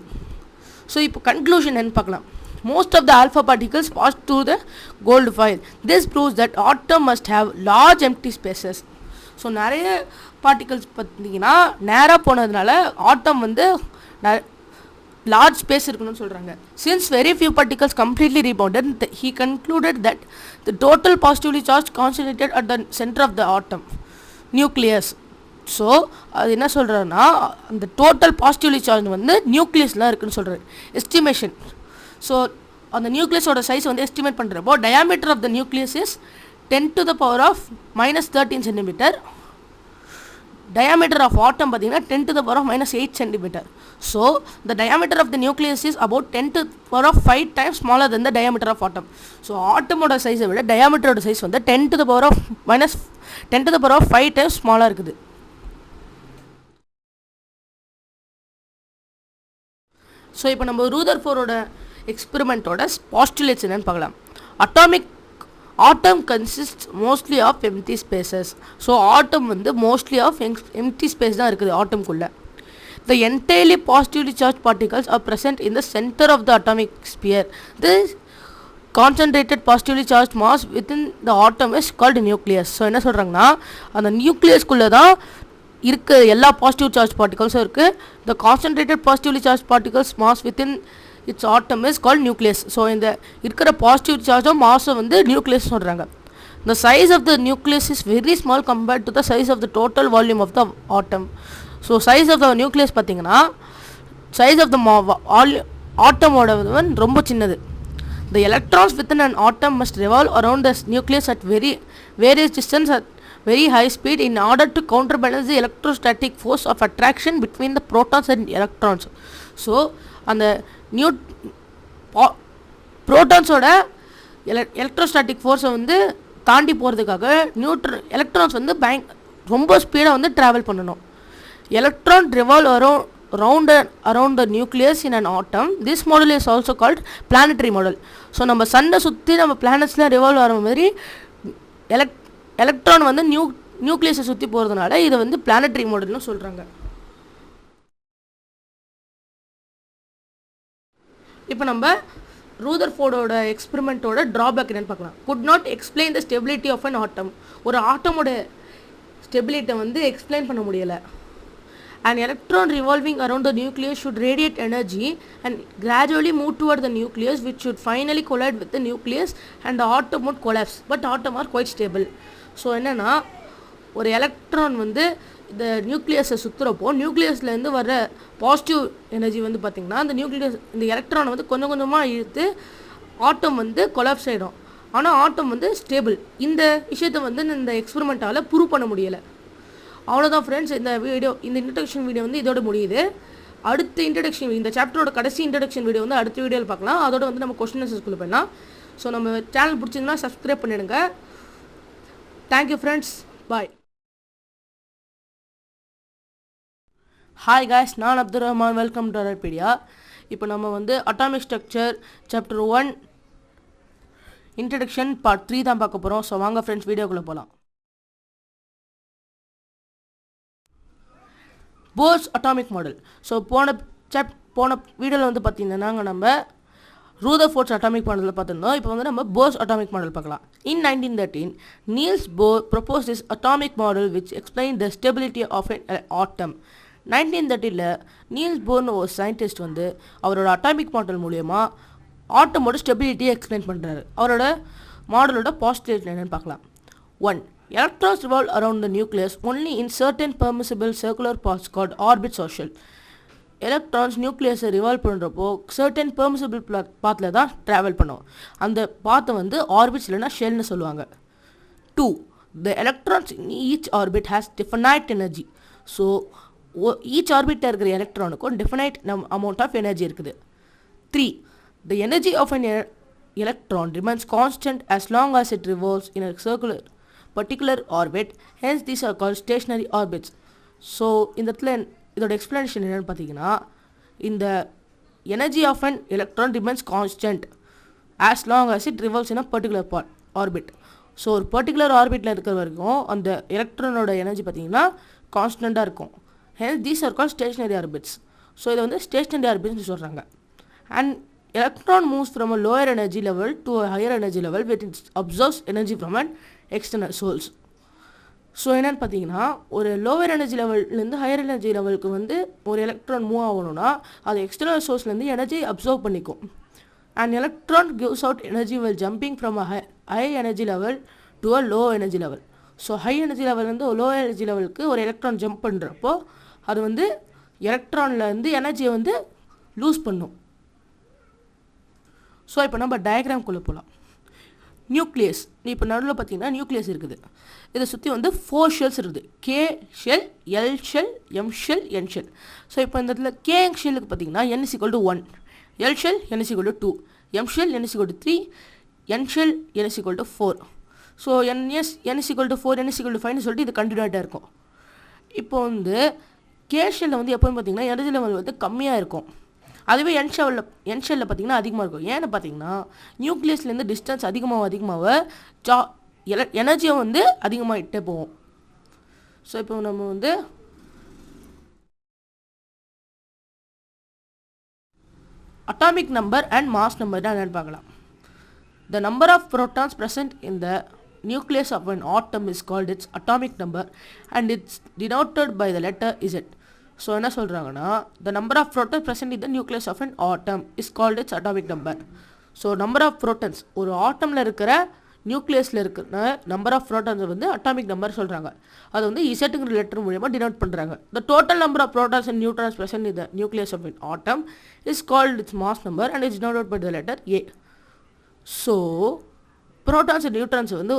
ஸோ இப்போ கன்க்ளூஷன் என்ன பார்க்கலாம். Most of the alpha particles pass through the gold foil. This proves that atom must have large empty spaces. So நிறைய பார்ட்டிகல்ஸ் பார்த்தீங்கன்னா நேராக போனதுனால ஆட்டம் வந்து large space இருக்குன்னு சொல்கிறாங்க. Since very few particles completely rebounded, he concluded that the total positively charged concentrated at the center of the atom nucleus. So அது என்ன சொல்கிறாருன்னா அந்த டோட்டல் பாசிட்டிவ்லி சார்ஜ் வந்து நியூக்ளியஸ்லாம் இருக்குன்னு சொல்கிறாரு. எஸ்டிமேஷன். ஸோ அந்த நியூக்ளியஸோட சைஸ் வந்து எஸ்டிமேட் பண்ணுறப்போ diameter of the nucleus is 10 to the power of -13 centimeter. Diameter of atom பார்த்தீங்கன்னா 10 to the power of -8 centimeter. So the diameter of the nucleus is about 10 to the power of 5 times smaller than the diameter of atom. So ஆட்டமோட சைஸை விட டயாமீட்டரோட size வந்து 10 to the power of 5 times ஸ்மாலாக இருக்குது. So இப்போ நம்ம ரூதர்ஃபோர்டோட எக்ஸ்பெரிமெண்ட்டோட postulates என்னன்னு பார்க்கலாம். Atom consists mostly of empty spaces. So atom வந்து mostly of empty space தான் இருக்குது ஆட்டம்குள்ள. The entirely positively charged particles are present in the center of the atomic sphere. This concentrated positively charged mass within the atom is called nucleus. So என்ன சொல்கிறாங்கன்னா அந்த நியூக்ளியஸ்குள்ளே தான் இருக்க எல்லா positive charge பார்ட்டிகல்ஸும் இருக்குது. The concentrated positively charged particles mass within its atom is called nucleus. So இந்த இருக்கிற positive சார்ஜும் மாஸும் வந்து நியூக்ளியஸ் சொல்கிறாங்க. The size of the nucleus is very small compared to the size of the total volume of the atom. So size of the nucleus பார்த்தீங்கன்னா size of the ஆட்டமோட ரொம்ப சின்னது. The electrons within an atom must revolve around the nucleus at various distance at very high speed in order to counterbalance the electrostatic force of attraction between the protons and electrons. So அந்த ப்ரோட்டான்ஸோட electrostatic ஃபோர்ஸை வந்து தாண்டி போகிறதுக்காக electrons வந்து ரொம்ப ஸ்பீடாக வந்து travel பண்ணணும். Electron revolve around the nucleus in an atom. This model is also called planetary model. So நம்ம சன்னை சுற்றி நம்ம பிளானட்ஸ்லாம் ரிவால்வ் ஆகிற மாதிரி எலக்ட்ரான் வந்து நியூக்ளியஸை சுற்றி போகிறதுனால இதை வந்து பிளானட்டரி மாடல்னு சொல்கிறாங்க. இப்போ நம்ம ரூதர்ஃபோர்டோட எக்ஸ்பெரிமெண்ட்டோட ட்ராபேக் என்னென்னு பார்க்கலாம். Could not explain the stability of an atom. ஒரு ஆட்டமோட ஸ்டெபிலிட்டியை வந்து எக்ஸ்பிளைன் பண்ண முடியலை. An electron revolving around the nucleus should radiate energy and gradually move toward the nucleus, which should finally collide with the nucleus and the atom would collapse. But atom are quite stable. So என்னென்னா ஒரு electron வந்து இந்த நியூக்ளியஸை சுற்றுறப்போ நியூக்ளியஸ்லேருந்து வர positive energy வந்து பார்த்திங்கன்னா இந்த எலக்ட்ரானை வந்து கொஞ்சம் கொஞ்சமாக இழுத்து ஆட்டம் வந்து கொலாப்ஸ் ஆகிடும். ஆனால் ஆட்டம் வந்து ஸ்டேபிள். இந்த விஷயத்தை வந்து இந்த எக்ஸ்பெரிமெண்ட்டால் ப்ரூவ் பண்ண முடியலை. அவ்வளோதான் ஃப்ரெண்ட்ஸ், இந்த இன்ட்ரடக்ஷன் வீடியோ வந்து இதோட முடியுது. அடுத்த இன்ட்ரடக்ஷன், இந்த சாப்டரோட கடைசி இன்ட்ரடக்ஷன் வீடியோ வந்து அடுத்த வீடியோவில் பார்க்கலாம். அதோட வந்து நம்ம கொஸ்டின் ஆன்சர்ஸ்குள்ளே போயிடலாம். ஸோ நம்ம சேனல் பிடிச்சிருந்தா சப்ஸ்கிரைப் பண்ணிடுங்க. Thank you friends, bye. Hi guys, நான் Abdul Rahman. Welcome to ARAR Pedia. இப்போ நம்ம வந்து atomic structure chapter 1 introduction part 3 தான் பார்க்க போகிறோம். ஸோ வாங்க ஃப்ரெண்ட்ஸ், வீடியோக்குள்ளே போகலாம். Force atomic model. ஸோ போன வீடியோவில் வந்து பார்த்திங்கன்னா நம்ம ரூதர்ஃபோர்ட்ஸ் அட்டாமிக் மாடலில் பார்த்துருந்தோம். இப்போ வந்து நம்ம போர்ஸ் அட்டாமிக் மாடல் பார்க்கலாம். In 1913 Niels Bohr propose this atomic model which explain the stability of an atom. 1930 Niels போர்னு ஒரு சயின்டிஸ்ட் வந்து அவரோட அட்டாமிக் மாடல் மூலயமா ஆட்டமோட ஸ்டெபிலிட்டியை எக்ஸ்பிளைன் பண்ணுறாரு. அவரோட மாடலோட பாசிட்டிவ் என்னென்னு பார்க்கலாம். 1. Electrons revolve around the nucleus only in certain permissible circular paths called orbits or shell. Electrons nucleus revolve பண்ணுறப்போ certain permissible பாத்தில் தான் ட்ராவல் பண்ணும். அந்த பாத்தை வந்து ஆர்பிட்ஸ் இல்லைனா ஷெல்னு சொல்லுவாங்க. 2. The electrons in each orbit has definite energy. So each ஆர்பிட்டில் இருக்கிற எலக்ட்ரானுக்கும் definite amount of energy இருக்குது. 3. The energy of an electron remains constant as long as it revolves in a particular orbit, hence these are called stationary orbits. So இந்த இடத்துல இதோட explanation என்னென்னு பார்த்தீங்கன்னா, இந்த energy of an electron remains constant as long as it revolves in a particular orbit. ஸோ ஒரு particular ஆர்பிட்டில் இருக்கிற வரைக்கும் அந்த எலக்ட்ரானோட எனர்ஜி பார்த்தீங்கன்னா கான்ஸ்டண்ட்டாக இருக்கும். hence these are called stationary orbits. So இதை வந்து ஸ்டேஷனரி ஆர்பிட்ஸ்னு சொல்கிறாங்க. And electron moves from a lower energy level to a higher energy level where it absorbs energy from an external source. So என்னென்னு பார்த்தீங்கன்னா, ஒரு lower energy லெவல்லேருந்து higher energy லெவலுக்கு வந்து ஒரு எலக்ட்ரான் மூவ் ஆகணும்னா அது எக்ஸ்டர்னல் சோர்ஸ்லேருந்து எனர்ஜி அப்சர்வ் பண்ணிக்கும். And electron gives out energy well jumping from a high energy level to a low energy level. So high energy லெவல்லேருந்து லோ எனர்ஜி லெவலுக்கு ஒரு எலக்ட்ரான் ஜம்ப் பண்ணுறப்போ அது வந்து எலக்ட்ரான்லேருந்து எனர்ஜியை வந்து லூஸ் பண்ணும். ஸோ இப்போ நம்ம டயக்ராம்குள்ளே போகலாம். நியூக்ளியஸ், இப்போ நடுவில் பார்த்தீங்கன்னா நியூக்ளியஸ் இருக்குது. இதை சுற்றி வந்து 4 ஷெல்ஸ் இருக்குது. K shell, L shell, M shell, N shell. So இப்போ இந்த இடத்துல கே ஷெல்லுக்கு பார்த்தீங்கன்னா n = 1, L shell n = 2, M shell n = 3, N shell n = 4. So n = 4, n = 5ன்னு சொல்லிட்டு இது கண்டினியூட்டாக இருக்கும். இப்போ வந்து கே ஷெல்லில் வந்து எப்போன்னு பார்த்தீங்கன்னா எனர்ஜி லெவல் வந்து கம்மியாக இருக்கும். அதுவே என் ஷெல்லில் பார்த்தீங்கன்னா அதிகமாக இருக்கும். ஏன்னு பார்த்தீங்கன்னா நியூக்ளியஸ்லேருந்து டிஸ்டன்ஸ் அதிகமாக எனர்ஜியை வந்து அதிகமாகிட்டே போகும். ஸோ இப்போ நம்ம வந்து atomic number and mass number தான் என்னென்னு பார்க்கலாம். The number of protons present in the nucleus of an atom is called its atomic number and it's denoted by the letter Z. So என்ன சொல்கிறாங்கன்னா, the number of protons present in the nucleus of an atom is called its atomic number. So number of protons, ஒரு ஆட்டமில் இருக்கிற நியூக்ளியஸில் இருக்கிற number of ப்ரோட்டான்ஸை வந்து atomic number சொல்கிறாங்க. அது வந்து இசட்டுங்கிற லெட்டர் மூலமா டினோட் பண்ணுறாங்க. the total number of protons and neutrons present in the nucleus of an atom is called its mass number and is denoted by the letter A. So protons and neutrons வந்து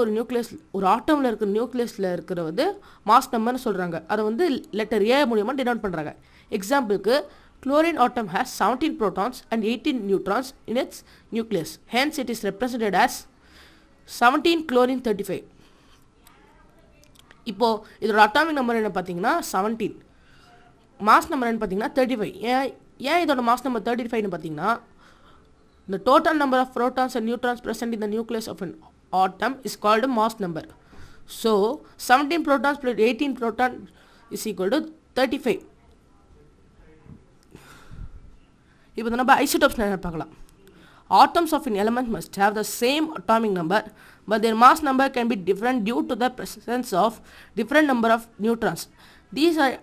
ஒரு ஆட்டமில் இருக்கிற நியூக்ளியஸில் இருக்கிற வந்து mass நம்பர்னு சொல்கிறாங்க. அதை வந்து லெட்டர் ஏ மூலியமாக டினோட் பண்ணுறாங்க. எக்ஸாம்பிளுக்கு chlorine atom has 17 protons and 18 neutrons in its nucleus. Hence it is represented as 17 chlorine 35. இப்போது இதோட அட்டாமிக் நம்பர் என்ன பார்த்தீங்கன்னா 17, மாஸ் நம்பர் என்ன பார்த்தீங்கன்னா 35. ஏன் இதோட மாஸ் நம்பர் 35ன்னு பார்த்தீங்கன்னா the total number of protons and neutrons present in the nucleus of an atom is called mass number. So 17 protons plus 18 proton is equal to 35. இப்போ நம்ம isotopes பார்க்கலாம். Atoms of an element must have the same atomic number, but their mass number can be different due to the presence of different number of neutrons. These are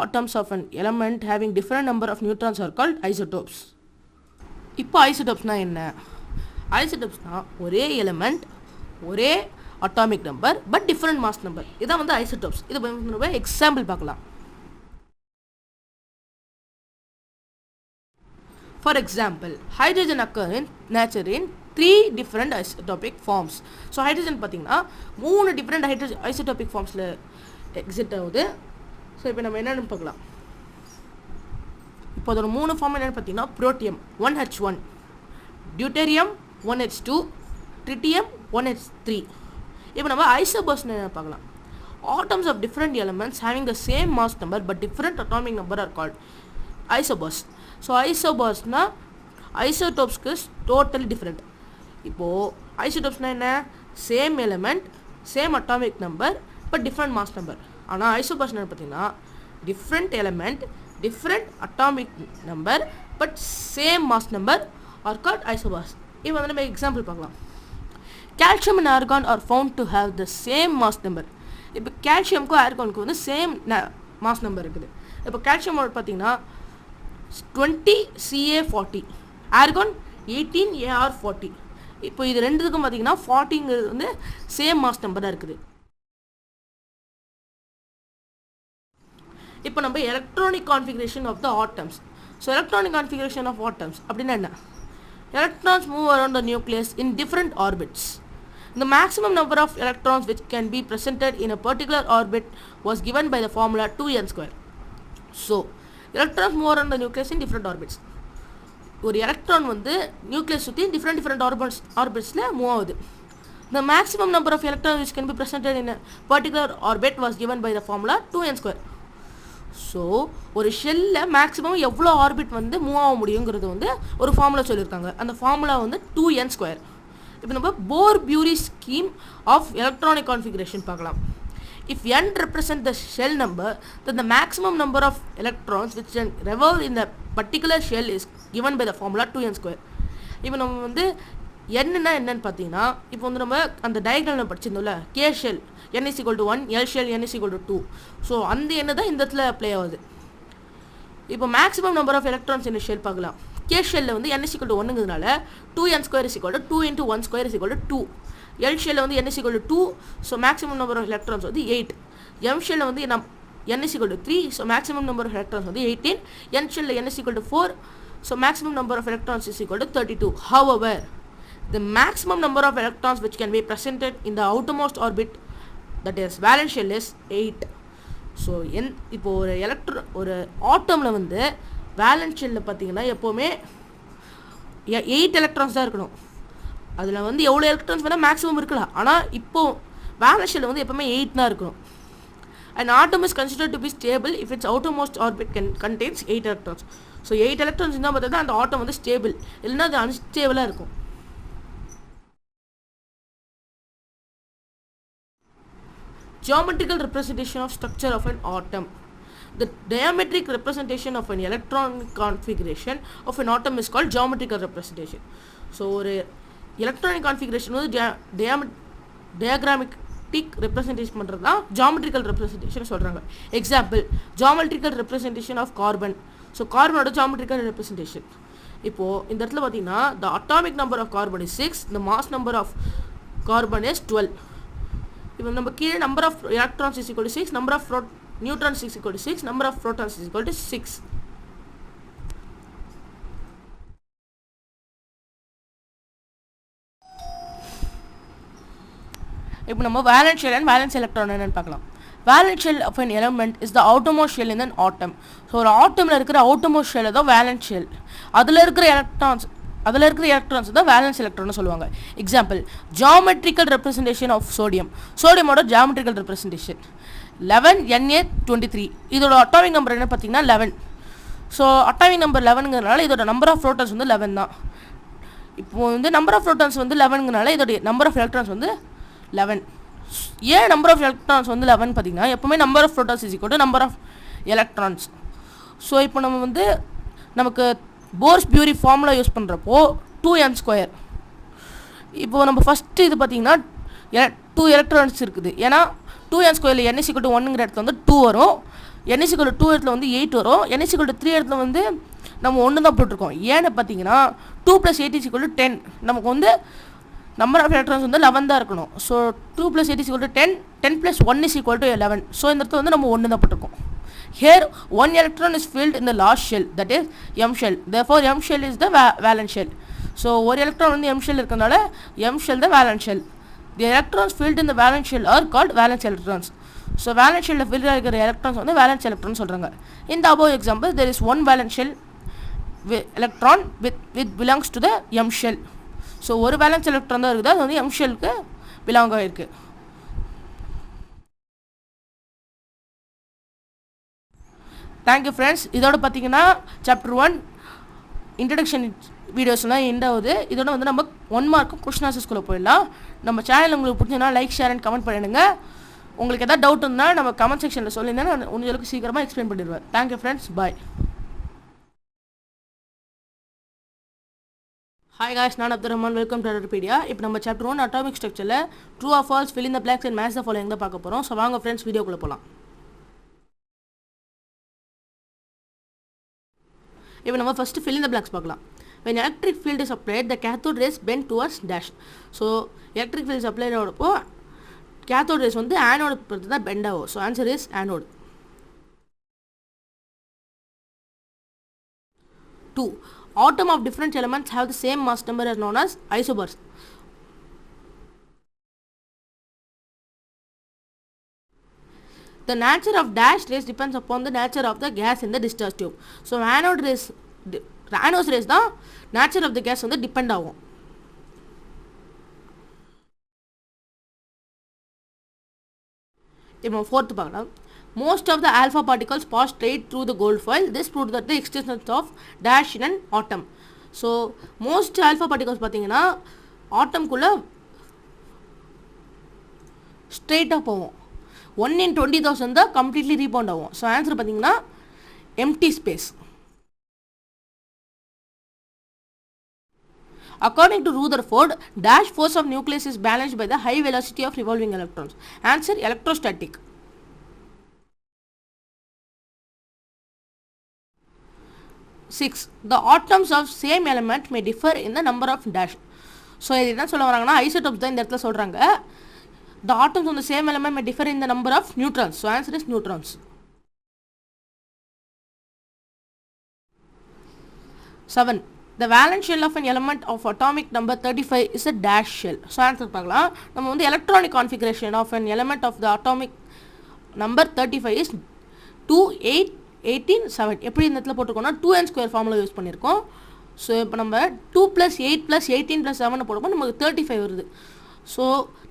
atoms of an element having different number of neutrons are called isotopes. இப்போ ஐசோடோப்ஸ்னா என்ன? ஐசோடோப்ஸ்னா ஒரே element, ஒரே atomic number, but different mass number. இதான் வந்து isotopes. இதை example பார்க்கலாம். For example, hydrogen occur in nature in 3 different isotopic forms. So hydrogen பார்த்தீங்கன்னா 3 different isotopic ஃபார்ம்ஸில் exit ஆகுது. ஸோ இப்போ நம்ம என்னென்னு பார்க்கலாம். இப்போ அதோட 3 ஃபார்ம் என்னென்னு பார்த்தீங்கன்னா protium 1H1, deuterium 1H2, tritium 1H3. இப்போ நம்ம ஐசோபர்ஸ் என்ன பார்க்கலாம். Atoms of different elements having the same mass number but different atomic number are called isobars. So ஐசோபர்ஸ்னால் ஐசோடோப்ஸ்க்கு டோட்டலி டிஃப்ரெண்ட். இப்போது ஐசோடோப்ஸ்னால் என்ன? Same element, same atomic number but different mass number. ஆனால் ஐசோபர்ஸ் என்ன பார்த்தீங்கன்னா different element, different atomic number but same mass number are called isobars. இப்போ வந்து நம்ம எக்ஸாம்பிள் பார்க்கலாம். calcium and argon are found to have the same mass number. இப்போ calciumக்கும் argonக்கும் வந்து same mass number இருக்குது. இப்போ calcium பார்த்தீங்கன்னா 20Ca40, argon 18Ar40. இப்போ இது ரெண்டுத்துக்கும் பார்த்தீங்கன்னா 40ங்கிறது வந்து சேம் மாஸ் நம்பராக இருக்குது. இப்போ நம்ம electronic configuration of the atoms. So electronic configuration of atoms அப்படின்னா என்ன? Electrons move around the nucleus in different orbits. The maximum number of electrons which can be presented in a particular orbit was given by the formula 2n². So electrons move around the nucleus in different orbits. ஒரு electron வந்து nucleus சுற்றி different ஆர்பிட்ஸில் move ஆகுது. The maximum number of electrons which can be presented in a particular orbit was given by the formula 2n². So ஒரு ஷெல்லில் maximum எவ்வளோ orbit வந்து move ஆக முடியுங்கிறது வந்து ஒரு ஃபார்முலா சொல்லியிருக்காங்க. அந்த ஃபார்முலா வந்து 2n². இப்போ நம்ம போர்-பியூரி ஸ்கீம் ஆஃப் எலக்ட்ரானிக் கான்ஃபிகரேஷன் பார்க்கலாம். If n represent the shell number, then the maximum number of electrons which can revolve in the particular shell is given by the formula 2n². இப்போ நம்ம வந்து என்னன்னு பார்த்தீங்கன்னா, இப்போ வந்து நம்ம அந்த டயக்ராமில் படிச்சிருந்தோம்ல, K shell n is equal to 1, L shell n is equal to 2. So அந்த எண்ணு தான் இந்த இடத்துல ப்ளே ஆகுது. இப்போ மேக்ஸிமம் நம்பர் ஆஃப் எலக்ட்ரான்ஸ் இந்த ஷெல் பார்க்கலாம். கே ஷெல்லில் வந்து n is equal to 1ங்கிறதுனால 2n² is equal to 2 into 1² is equal to 2. L ஷெல்லில் வந்து n is equal to 2, so maximum number of electrons வந்து 8. M ஷெல்லில் வந்து n is equal to 3, so maximum number of electrons வந்து 18. N ஷெல்லில் n is equal to 4, so maximum number of electrons is equal to 32. However, the maximum number of electrons which can be presented in the outermost orbit, that is valence shell, is 8. So இப்போ ஒரு ஆட்டமில் வந்து valence ஷெல்லில் பார்த்தீங்கன்னா எப்போவுமே 8 electrons தான் இருக்கணும். அதில் வந்து எவ்வளோ எலக்ட்ரான்ஸ் வேணால் மேக்ஸிமம் இருக்கலாம். ஆனால் இப்போது வேலன்ஸ் ஷெல்லில் வந்து எப்போவுமே 8 தான் இருக்கணும். An atom is considered to be stable if its outermost orbit contains 8 electrons. So 8 electrons இருந்தால் பார்த்தா தான் அந்த ஆட்டம் வந்து ஸ்டேபிள், இல்லைன்னா அது அன்ஸ்டேபிளாக இருக்கும். Geometrical representation of structure of an atom. The diametric representation of an electronic configuration of an atom is called geometrical representation. So ஒரு electronic configuration வந்து diagrammatic representation பண்ணுறது தான் geometrical representation சொல்கிறாங்க. Example, geometrical representation of carbon. So கார்பனோட geometrical representation. இப்போது இந்த இடத்துல பார்த்தீங்கன்னா the atomic number of carbon is 6, the mass number of carbon is 12. இப்போ நம்ம கீழே number of electrons is equal to 6, number of neutrons is equal to 6, number of protons is equal to 6. இப்போ நம்ம valence shell and valence electron என்னன்னு பார்க்கலாம். Valence shell of an element is the outermost shell in an atom. So ஒரு ஆட்டமில் இருக்கிற outermost shell தான் valence shell. அதில் இருக்கிற எலக்ட்ரான்ஸ் அதில் இருக்கிற எலக்ட்ரான்ஸ் தான் வேலன்ஸ் எலக்ட்ரான்னு சொல்லுவாங்க. Example, geometrical representation of sodium. சோடியமோட ஜியாமெட்ரிக்கல் ரெப்ரசன்டேஷன் 11Na23. இதோட அட்டாமிக் நம்பர் என்ன பார்த்தீங்கன்னா 11. ஸோ அட்டாமிக் நம்பர் 11ங்கிறனால இதோட நம்பர் ஆஃப் ப்ரோட்டான்ஸ் வந்து 11 தான். இப்போது வந்து நம்பர் ஆஃப் ப்ரோட்டான்ஸ் வந்து 11ங்கிறனால இதோட நம்பர் ஆஃப் எலக்ட்ரான்ஸ் வந்து 11. ஏன் நம்பர் ஆஃப் எலக்ட்ரான்ஸ் வந்து 11 பார்த்தீங்கன்னா எப்போவுமே number of protons is equal to number of electrons. So இப்போ நம்ம வந்து நமக்கு போர்ஸ் பியூரி ஃபார்முலா யூஸ் பண்ணுறப்போ 2n². இப்போது நம்ம ஃபஸ்ட்டு இது பார்த்திங்கன்னா 2 எலக்ட்ரான்ஸ் இருக்குது. ஏன்னா 2n² n = 1ங்கிற இடத்துல வந்து 2 வரும், n = 2 இடத்துல வந்து 8 வரும், n = 3 இடத்துல வந்து நம்ம 1 தான் போட்டிருக்கோம். ஏன்னு பார்த்தீங்கன்னா 2 + 8 = 10. நமக்கு வந்து நம்பர் ஆஃப் எலக்ட்ரான்ஸ் வந்து 11 தான் இருக்கணும். ஸோ 2 + 8 = 10, 10 + 1 = 11. ஸோ இந்த இடத்துல வந்து நம்ம 1 தான் போட்டிருக்கோம். Here, 1 electron is filled in the last shell, that is M shell. Therefore, M shell is the valence shell. So, one electron வந்து M shell இருக்கனால M shell the valence shell. The electrons filled in the valence shell are called valence electrons. So, valence shell filled ஆகிற electrons வந்து valence electrons சொல்கிறாங்க. In the above example, there is one valence shell electron which belongs to the M shell. So, ஒரு valence electron தான் இருக்குது, அது வந்து M shellக்கு belong ஆகிருக்கு. Thank you friends. இதோட பார்த்தீங்கன்னா சாப்டர் 1 இன்ட்ரடக்ஷன் வீடியோஸ்லாம் எண்ட் ஆகுது. இதோட வந்து நம்ம 1 மார்க்கும் கொஸ்டின் ஆன்சர்ஸ்குள்ளே போயிடலாம். நம்ம சேனல் உங்களுக்கு பிடிச்சதுன்னா லைக், ஷேர் அண்ட் கமெண்ட் பண்ணிடுங்க. உங்களுக்கு எதாவது டவுட் இருந்தால் நம்ம கமெண்ட் செக்ஷனில் சொல்லியிருந்தேன், நான் உங்களுக்கு சீக்கிரமாக எக்ஸ்பிளைன் பண்ணிடுவேன். Thank you friends, bye. Hi guys, நான் Abdul Rahman. Welcome to ARAR Pedia. இப்போ நம்ம சாப்டர் 1 அட்டாமிக் ஸ்ட்ரக்சரில் true or false, fill in the blanks and match the following தான் பார்க்க போகிறோம். ஸோ வாங்க ஃப்ரெண்ட்ஸ் வீடியோக்குள்ளே போகலாம். இப்போ நம்ம first fill in the blanks பார்க்கலாம். when electric field is applied, the cathode rays bend towards dash. So electric field is applied ஆகிறப்போ cathode rays வந்து anode பொறுத்து தான் bend ஆகும். So answer is anode. 2. atom of different elements have the same mass number as known as isobars. The nature of dash rays depends upon the nature of the gas in the discharge tube. So anode rays தான் nature of the gas வந்து depend ஆகும். இப்போ 4th பார்க்கலாம். Most of the alpha particles pass straight through the gold foil. This proves that the existence of dash in an atom. So most alpha particles பார்த்தீங்கன்னா ஆட்டம்குள்ளே ஸ்ட்ரெயிட்டாக போவோம். 1 in 20,000 தான் completely rebound ஆகும். So answer பார்த்தீங்கன்னா empty space. According to Rutherford, dash force of nucleus is balanced by the high velocity of revolving electrons. Answer electrostatic. 6. The atoms of same element may differ in the number of dash. So இது என்ன சொல்ல வராங்கன்னா isotopes தான் இந்த இடத்துல சொல்கிறாங்க. The atoms on the same element may differ in the number of neutrons. So answer is neutrons. 7. The valence shell of an element of atomic number 35 is a dash shell. So answer பார்க்கலாம். நம்ம வந்து electronic configuration of an element of the atomic number 35 is 2, 8, 18, 7. எப்படி இந்த இடத்துல போட்டிருக்கோம்னா 2n² formula use பண்ணியிருக்கோம். So இப்போ நம்ம 2 + 8 + 18 + 7 போடும்போது நமக்கு 35 வருது. ஸோ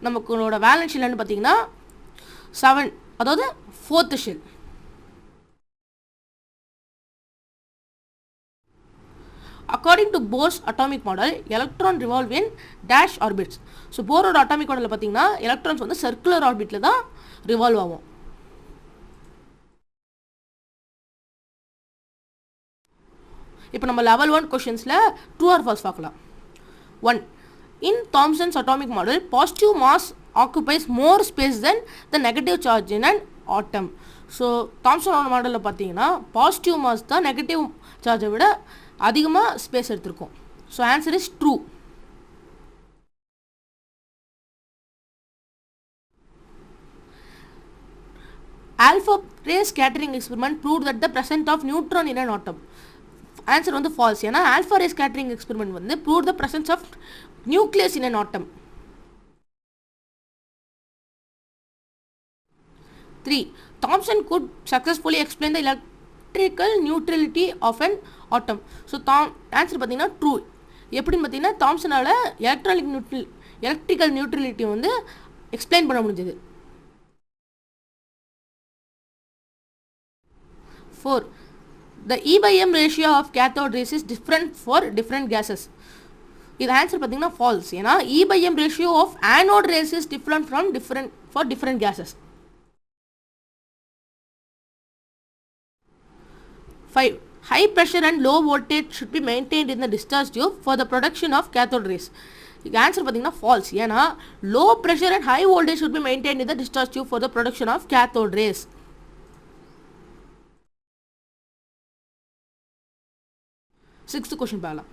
நமக்குள்ளோட வேலன்ஸ் ஷெல்னு பார்த்தீங்கன்னா 7, அதாவது 4th shell. According to Bohr's atomic model, electron revolve in dash orbits. So போரோட அட்டாமிக் மாடலில் பார்த்தீங்கன்னா எலக்ட்ரான்ஸ் வந்து சர்க்குலர் ஆர்பிட்டில் தான் ரிவால்வ் ஆகும். இப்போ நம்ம லெவல் 1 கொஷின்ஸில் ட்ரூ ஆர் ஃபால்ஸ் பார்க்கலாம். 1. In Thomson's atomic model, positive mass occupies more space than the negative charge in an atom. So தாம்சனோட மாடலில் பார்த்தீங்கன்னா பாசிட்டிவ் மாஸ் தான் நெகட்டிவ் சார்ஜை விட அதிகமாக ஸ்பேஸ் எடுத்திருக்கோம். So answer is true. Alpha ray scattering experiment proved that the presence of neutron in an atom. Answer வந்து false. ஏன்னா ஆல்ஃபா ரே ஸ்கேட்டரிங் எக்ஸ்பெரிமெண்ட் வந்து prove the presence of nucleus in an atom. 3. Thomson could successfully explain the electrical neutrality of an atom. So answer பார்த்தீங்கன்னா true. எப்படின்னு பார்த்தீங்கன்னா தாம்சனால் electrical neutrality வந்து explain பண்ண முடிஞ்சது. 4. The E/M ratio of cathode rays is different for different gases. இது answer பார்த்தீங்கன்னா falls. ஏன்னா E/M ratio of anode rays is different for different gases. 5. High pressure and low voltage should be maintained in the discharge tube for the production of cathode rays. இது answer பார்த்தீங்கன்னா falls. ஏன்னா low pressure and high voltage should be maintained in the discharge tube for the production of cathode rays. 6th question பார்க்கலாம்.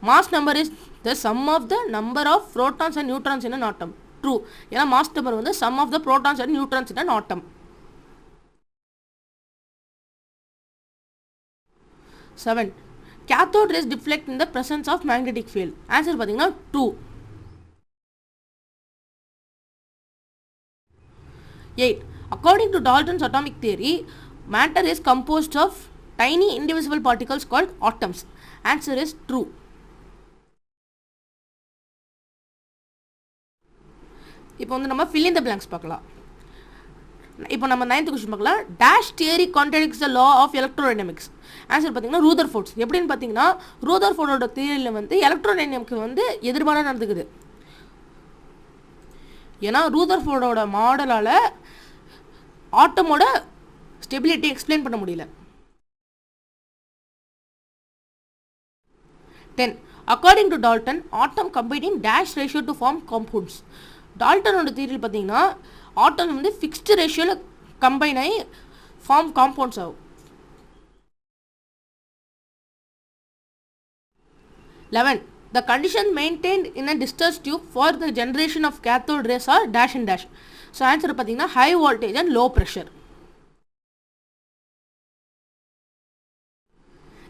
Mass number is the sum of the number of protons and neutrons in an atom. True. ஏன்னா mass number வந்து sum of the protons and neutrons in an atom. 7. Cathode rays deflect in the presence of magnetic field. Answer பார்த்தீங்கன்னா true. 8. According to Dalton's atomic theory, matter is composed of tiny indivisible particles called atoms. Answer is true. இப்போ வந்து நம்ம fill in the blanks பார்க்கலாம். இப்போ நம்ம 9th question பார்க்கலாம். Dash theory contradicts the law of electrodynamics. Answer பார்த்தீங்கன்னா Rutherford's. எப்படின்னு பார்த்தீங்கன்னா ரூதர்ஃபோர்டோட தியரியில் வந்து எலக்ட்ரோடைனமிக்ஸ் வந்து எதிர்பாராக நடந்துக்குது. ஏன்னா ரூதர்ஃபோர்டோட மாடலால் ஆட்டமோட ஸ்டெபிலிட்டி எக்ஸ்பிளைன் பண்ண முடியல. 10. According to Dalton, atom combine in dash ratio to form compounds. டால்டனோட தியரியில் பார்த்தீங்கன்னா ஆட்டம் வந்து ஃபிக்ஸ்டு ரேஷியோவில் கம்பைன் ஆகி ஃபார்ம் காம்பவுண்ட்ஸ் ஆகும். 11. The condition maintained in a discharge tube for the generation of cathode rays are dash and dash. So answer பார்த்தீங்கன்னா high voltage and low pressure.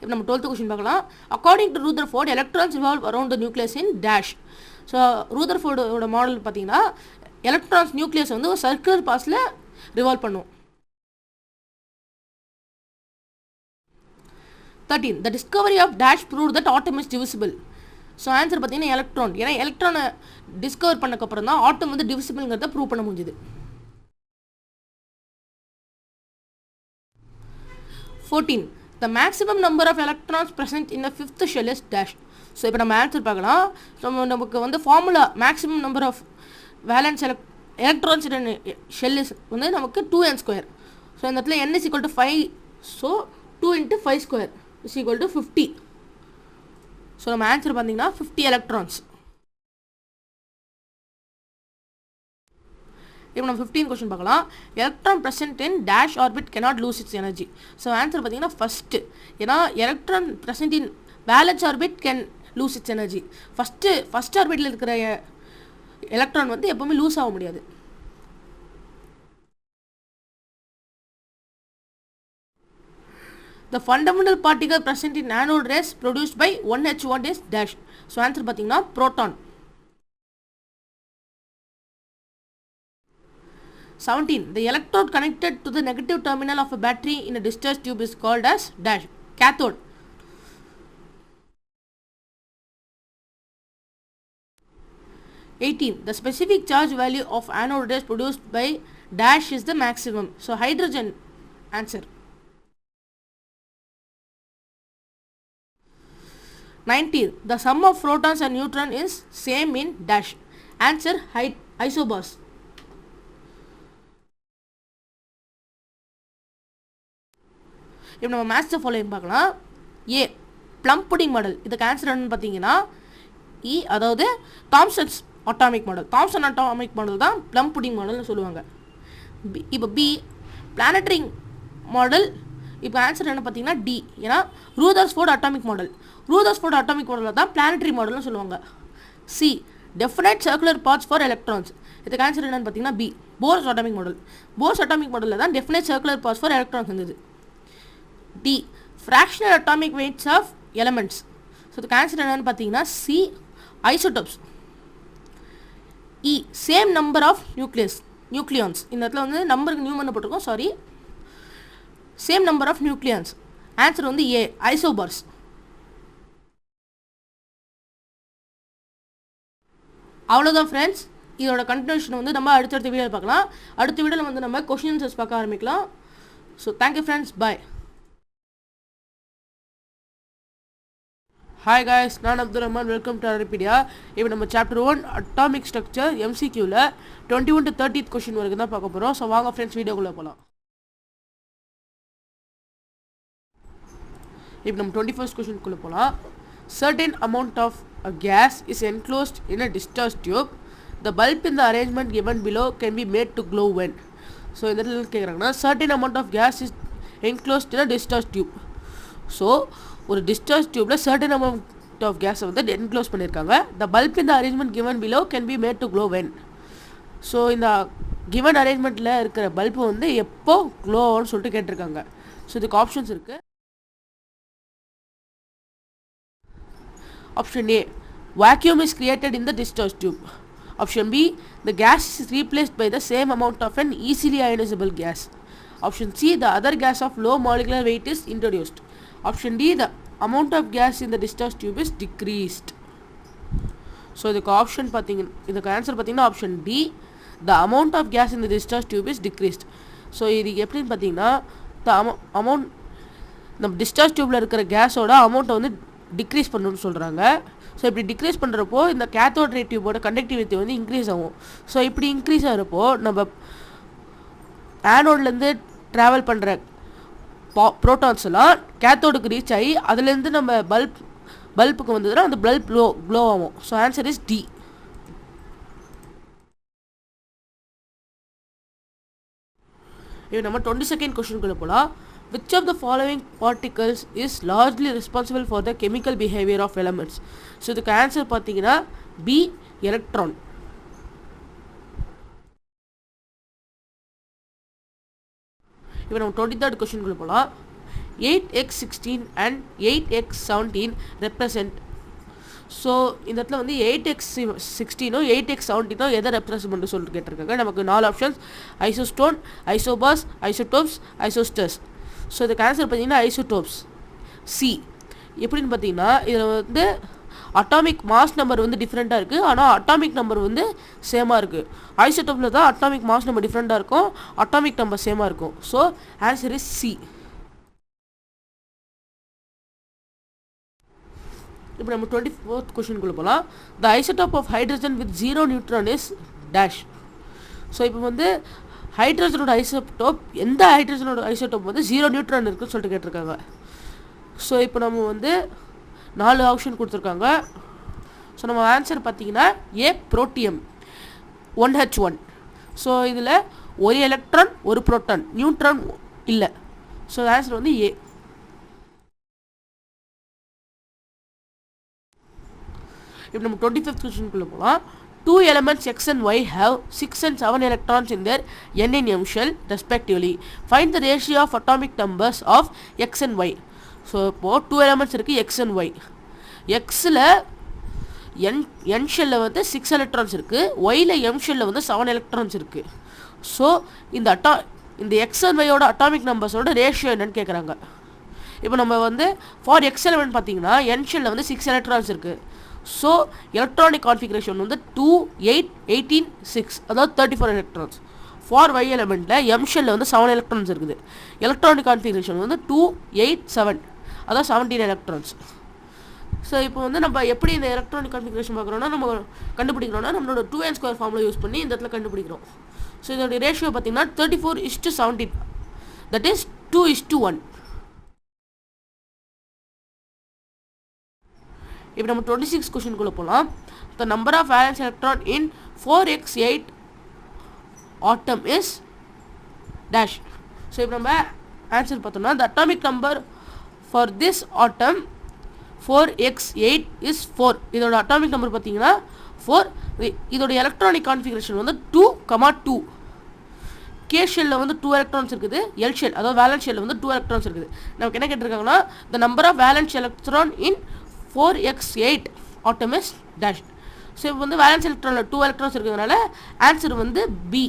இப்போ நம்ம 12th question பார்க்கலாம். According to Rutherford, electrons revolve around the nucleus in dash. So ரூதர்ஃபோர்டோட model பார்த்தீங்கன்னா electrons nucleus வந்து ஒரு circular பாஸில் revolve பண்ணும். 13. The discovery of dash proved that atom is divisible. So answer பார்த்தீங்கன்னா எலக்ட்ரான். ஏன்னா எலக்ட்ரானை டிஸ்கவர் பண்ணக்கப்புறம் தான் ஆட்டம் வந்து டிவிசிபிள்ங்கிறத ப்ரூவ் பண்ண முடிஞ்சுது. 14. The maximum number of electrons present in the fifth shell is dash. So இப்போ நம்ம ஆன்சர் பார்க்கலாம். ஸோ நமக்கு வந்து formula maximum number of valence electrons shell is வந்து நமக்கு 2n². ஸோ இந்த இடத்துல n is equal to 5. So 2 × 5² is equal to 50. So நம்ம ஆன்சர் பார்த்தீங்கன்னா 50 எலக்ட்ரான்ஸ். இப்போ நம்ம 15 கொஸ்டின் பார்க்கலாம். Electron present in dash orbit cannot lose its energy. So answer பார்த்தீங்கன்னா ஃபஸ்ட்டு. ஏன்னா electron present in valence orbit can lose its energy. First ஆர்பிட்டில் இருக்கிற electron வந்து எப்போவுமே லூஸ் ஆக முடியாது. The fundamental particle present in anode rays produced by 1h1 is dash. So answer பார்த்தீங்கன்னா proton. 17. The electrode connected to the negative terminal of a battery in a discharge tube is called as dash. Cathode. 18. The specific charge value of anode rays produced by dash is the maximum. So hydrogen. Answer. 19. The sum of protons and neutrons is same in dash. Answer isobars. இப்போ நம்ம match following பார்க்கலாம். A plum pudding model. இதுக்கு answer என்னன்னு பார்த்தீங்கன்னா E, அதாவது Thomson's atomic model. Thomson atomic model தான் plum pudding மாடல்னு சொல்லுவாங்க. இப்போ பி பிளானட்டரி மாடல். இப்போ ஆன்சர் என்ன பார்த்தீங்கன்னா டி. ஏன்னா Rutherford atomic model. Rutherford atomic மாடலில் தான் பிளானட்டரி மாடல்னு சொல்லுவாங்க. C definite circular paths for electrons. இதுக்கு ஆன்சர் என்னன்னு பார்த்தீங்கன்னா B Bohr's atomic model. Bohr's atomic மாடலில் தான் definite circular paths for electrons இருந்தது. D fractional atomic weights of elements. So இதுக்கு ஆன்சர் என்னன்னு பார்த்தீங்கன்னா C isotopes. E same number of nucleons. இந்த இடத்துல வந்து நம்பருக்கு நியூமன் போட்டிருக்கோம், sorry. Same number of nucleons. Answer வந்து ஏ ஐசோபார்ஸ். அவ்வளோதான் ஃப்ரெண்ட்ஸ். இதோட கண்டினியூஷன் வந்து நம்ம அடுத்தடுத்த வீடியோவில் பார்க்கலாம். அடுத்த வீடியோவில் வந்து நம்ம கொஷின் ஆன்சர்ஸ் பார்க்க ஆரம்பிக்கலாம். So thank you friends, bye. Hi guys, நான் Abdul Rahman. Welcome to ARAR Pedia. இப்போ நம்ம சாப்டர் 1 அட்டாமிக் ஸ்ட்ரக்சர் MCQவில் 21 to 30th கொஷின் வரைக்கும் தான் பார்க்க போகிறோம். ஸோ வாங்க ஃப்ரெண்ட்ஸ், வீடியோக்குள்ளே போகலாம். இப்போ நம்ம 21st கொஷினுக்குள்ளே போகலாம். Certain amount of a gas is enclosed in a discharge tube. The bulb in the arrangement given below can be made to glow when. So இந்த இடத்துல கேட்குறாங்கன்னா certain amount of gas is enclosed in a discharge tube. So ஒரு discharge டியூப்பில் certain amount of கேஸை வந்து enclose பண்ணியிருக்காங்க. The bulb இந்த arrangement given below can be made to glow when. So இந்த கிவன் அரேஞ்ச்மெண்ட்டில் இருக்கிற பல்பு வந்து எப்போ க்ளோ ஆகும்னு சொல்லிட்டு கேட்டிருக்காங்க. ஸோ இதுக்கு ஆப்ஷன்ஸ் இருக்குது. Option A, vacuum is created in the discharge tube. Option B, the gas is replaced by the same amount of an easily ionizable gas. Option C, the other gas of low molecular weight is introduced. Option D, the amount of gas in the discharge tube is decreased. So இதுக்கு option பார்த்தீங்கன்னா, இதுக்கு answer பார்த்தீங்கன்னா option D, the amount of gas in the discharge tube is decreased. So இது எப்படின்னு பார்த்தீங்கன்னா, the amount நம்ம discharge டியூப்பில் இருக்கிற கேஸோட அமௌண்ட்டை வந்து டிக்ரீஸ் பண்ணணும்னு சொல்கிறாங்க. ஸோ இப்படி டிக்ரீஸ் பண்ணுறப்போ இந்த கேத்தோட் ரே டியூபோட கண்டக்டிவிட்டி வந்து இன்க்ரீஸ் ஆகும். ஸோ இப்படி இன்க்ரீஸ் ஆகிறப்போ நம்ம ஆனோட்லேருந்து ட்ராவல் பண்ணுற ப்ரோட்டான்ஸ் எல்லாம் கேத்தோடுக்கு ரீச் ஆகி அதுலேருந்து நம்ம பல்புக்கு வந்ததுன்னா அந்த பல்ப் க்ளோ ஆகும். So answer is D. இப்போ நம்ம 22nd கொஸ்டினுக்குள்ளே போகலாம். Which of the following particles is largely responsible for the chemical behavior of elements? So இதுக்கு ஆன்சர் பார்த்தீங்கன்னா பி, எலக்ட்ரான். இப்போ நம்ம 23rd கொஸ்டினுக்குள்ளே போகலாம். 8x16 and 8x17 represent. So இந்த இடத்துல வந்து 8x16 8x17 எதை ரெப்ரசன்ட் பண்ணி சொல்லிட்டு கேட்டிருக்காங்க. நமக்கு 4 ஆப்ஷன்ஸ்: ஐசோஸ்டோன், ஐசோபாஸ், ஐசோடோப்ஸ், ஐசோஸ்டர்ஸ். ஸோ இதுக்கு ஆன்சர் பார்த்தீங்கன்னா ஐசோடோப்ஸ், சி. எப்படின்னு பார்த்தீங்கன்னா இதில் வந்து அட்டாமிக் மாஸ் நம்பர் வந்து டிஃப்ரெண்ட்டாக இருக்குது, ஆனால் அட்டாமிக் நம்பர் வந்து சேமாக இருக்குது. ஐசோடோப்பில் தான் அட்டாமிக் மாஸ் நம்பர் டிஃப்ரெண்ட்டாக இருக்கும், அட்டாமிக் நம்பர் சேமாக இருக்கும். So answer is C. இப்போ நம்ம 24th கொஸ்டினுக்குள்ளே போகலாம். The isotope of hydrogen with 0 neutron is dash. So இப்போ வந்து ஹைட்ரஜனோட ஐசோடோப், எந்த ஹைட்ரஜனோட ஐசோடோப் வந்து 0 நியூட்ரான் இருக்குன்னு சொல்லிட்டு கேட்டிருக்காங்க. ஸோ இப்போ நம்ம வந்து 4 ஆப்ஷன் கொடுத்துருக்காங்க. ஸோ நம்ம ஆன்சர் பார்த்தீங்கன்னா ஏ, புரோட்டியம் 1H1. ஸோ இதில் ஒரு எலக்ட்ரான் ஒரு புரோட்டான், நியூட்ரான் இல்லை. ஸோ ஆன்சர் வந்து ஏ. இப்போ நம்ம 25th கொஸ்டினுக்குள்ளே போகலாம். 2 elements X and Y have 6 and 7 electrons in their N and M shell respectively. Find the ratio of atomic numbers of X and Y. So இப்போது 2 elements இருக்குது X and Y. Xயில் N ஷெல்லில் வந்து 6 electrons இருக்குது, Yயில் M ஷெல்லில் வந்து 7 electrons இருக்குது. So இந்த X and Yயோட atomic நம்பர்ஸோட ratio என்னன்னு கேட்குறாங்க. இப்போ நம்ம வந்து ஃபார் X எலமெண்ட் பார்த்தீங்கன்னா N ஷெல்லில் வந்து 6 electrons இருக்குது. ஸோ எலக்ட்ரானிக் கான்ஃபிகரேஷன் வந்து 2, 8, 18, 6, அதாவது 34 electrons. ஃபார் Y எலமெண்ட்டில் M ஷெல்லில் வந்து 7 electrons இருக்குது. எலக்ட்ரானிக் கான்ஃபிகரேஷன் வந்து 2, 8, 7, அதாவது 17 electrons. ஸோ இப்போ வந்து நம்ம எப்படி இந்த எலக்ட்ரானிக் கான்ஃபிகரேஷன் பார்க்குறோன்னா நம்ம கண்டுபிடிக்கிறோன்னா நம்மளோட 2n² ஃபார்முலா யூஸ் பண்ணி இந்த இடத்துல கண்டுபிடிக்கிறோம். ஸோ இதோட ரேஷியோ பார்த்தீங்கன்னா 34:17, தட் இஸ் 2:1. இப்போ நம்ம 26 கொஸ்டினுக்குள்ளே போகலாம். The number of valence electron in 4x8 atom is dash. So இப்போ நம்ம ஆன்சர் பார்த்தோம்னா the atomic number for this atom 4x8 is 4. இதோட அட்டாமிக் நம்பர் பார்த்தீங்கன்னா 4. இதோட எலக்ட்ரானிக் கான்ஃபிகரேஷன் வந்து 2,2. கே ஷெல்லில் வந்து 2 electrons இருக்குது, எல் ஷெல் அதாவது வேலன்ஸ் ஷெல்லில் வந்து 2 electrons இருக்குது. நமக்கு என்ன கேட்டிருக்காங்கன்னா the number of valence electron in 4x8 atom is dash. So இப்போ வந்து வேலன்ஸ் எலக்ட்ரானில் 2 electrons இருக்கிறதுனால ஆன்சர் வந்து பி.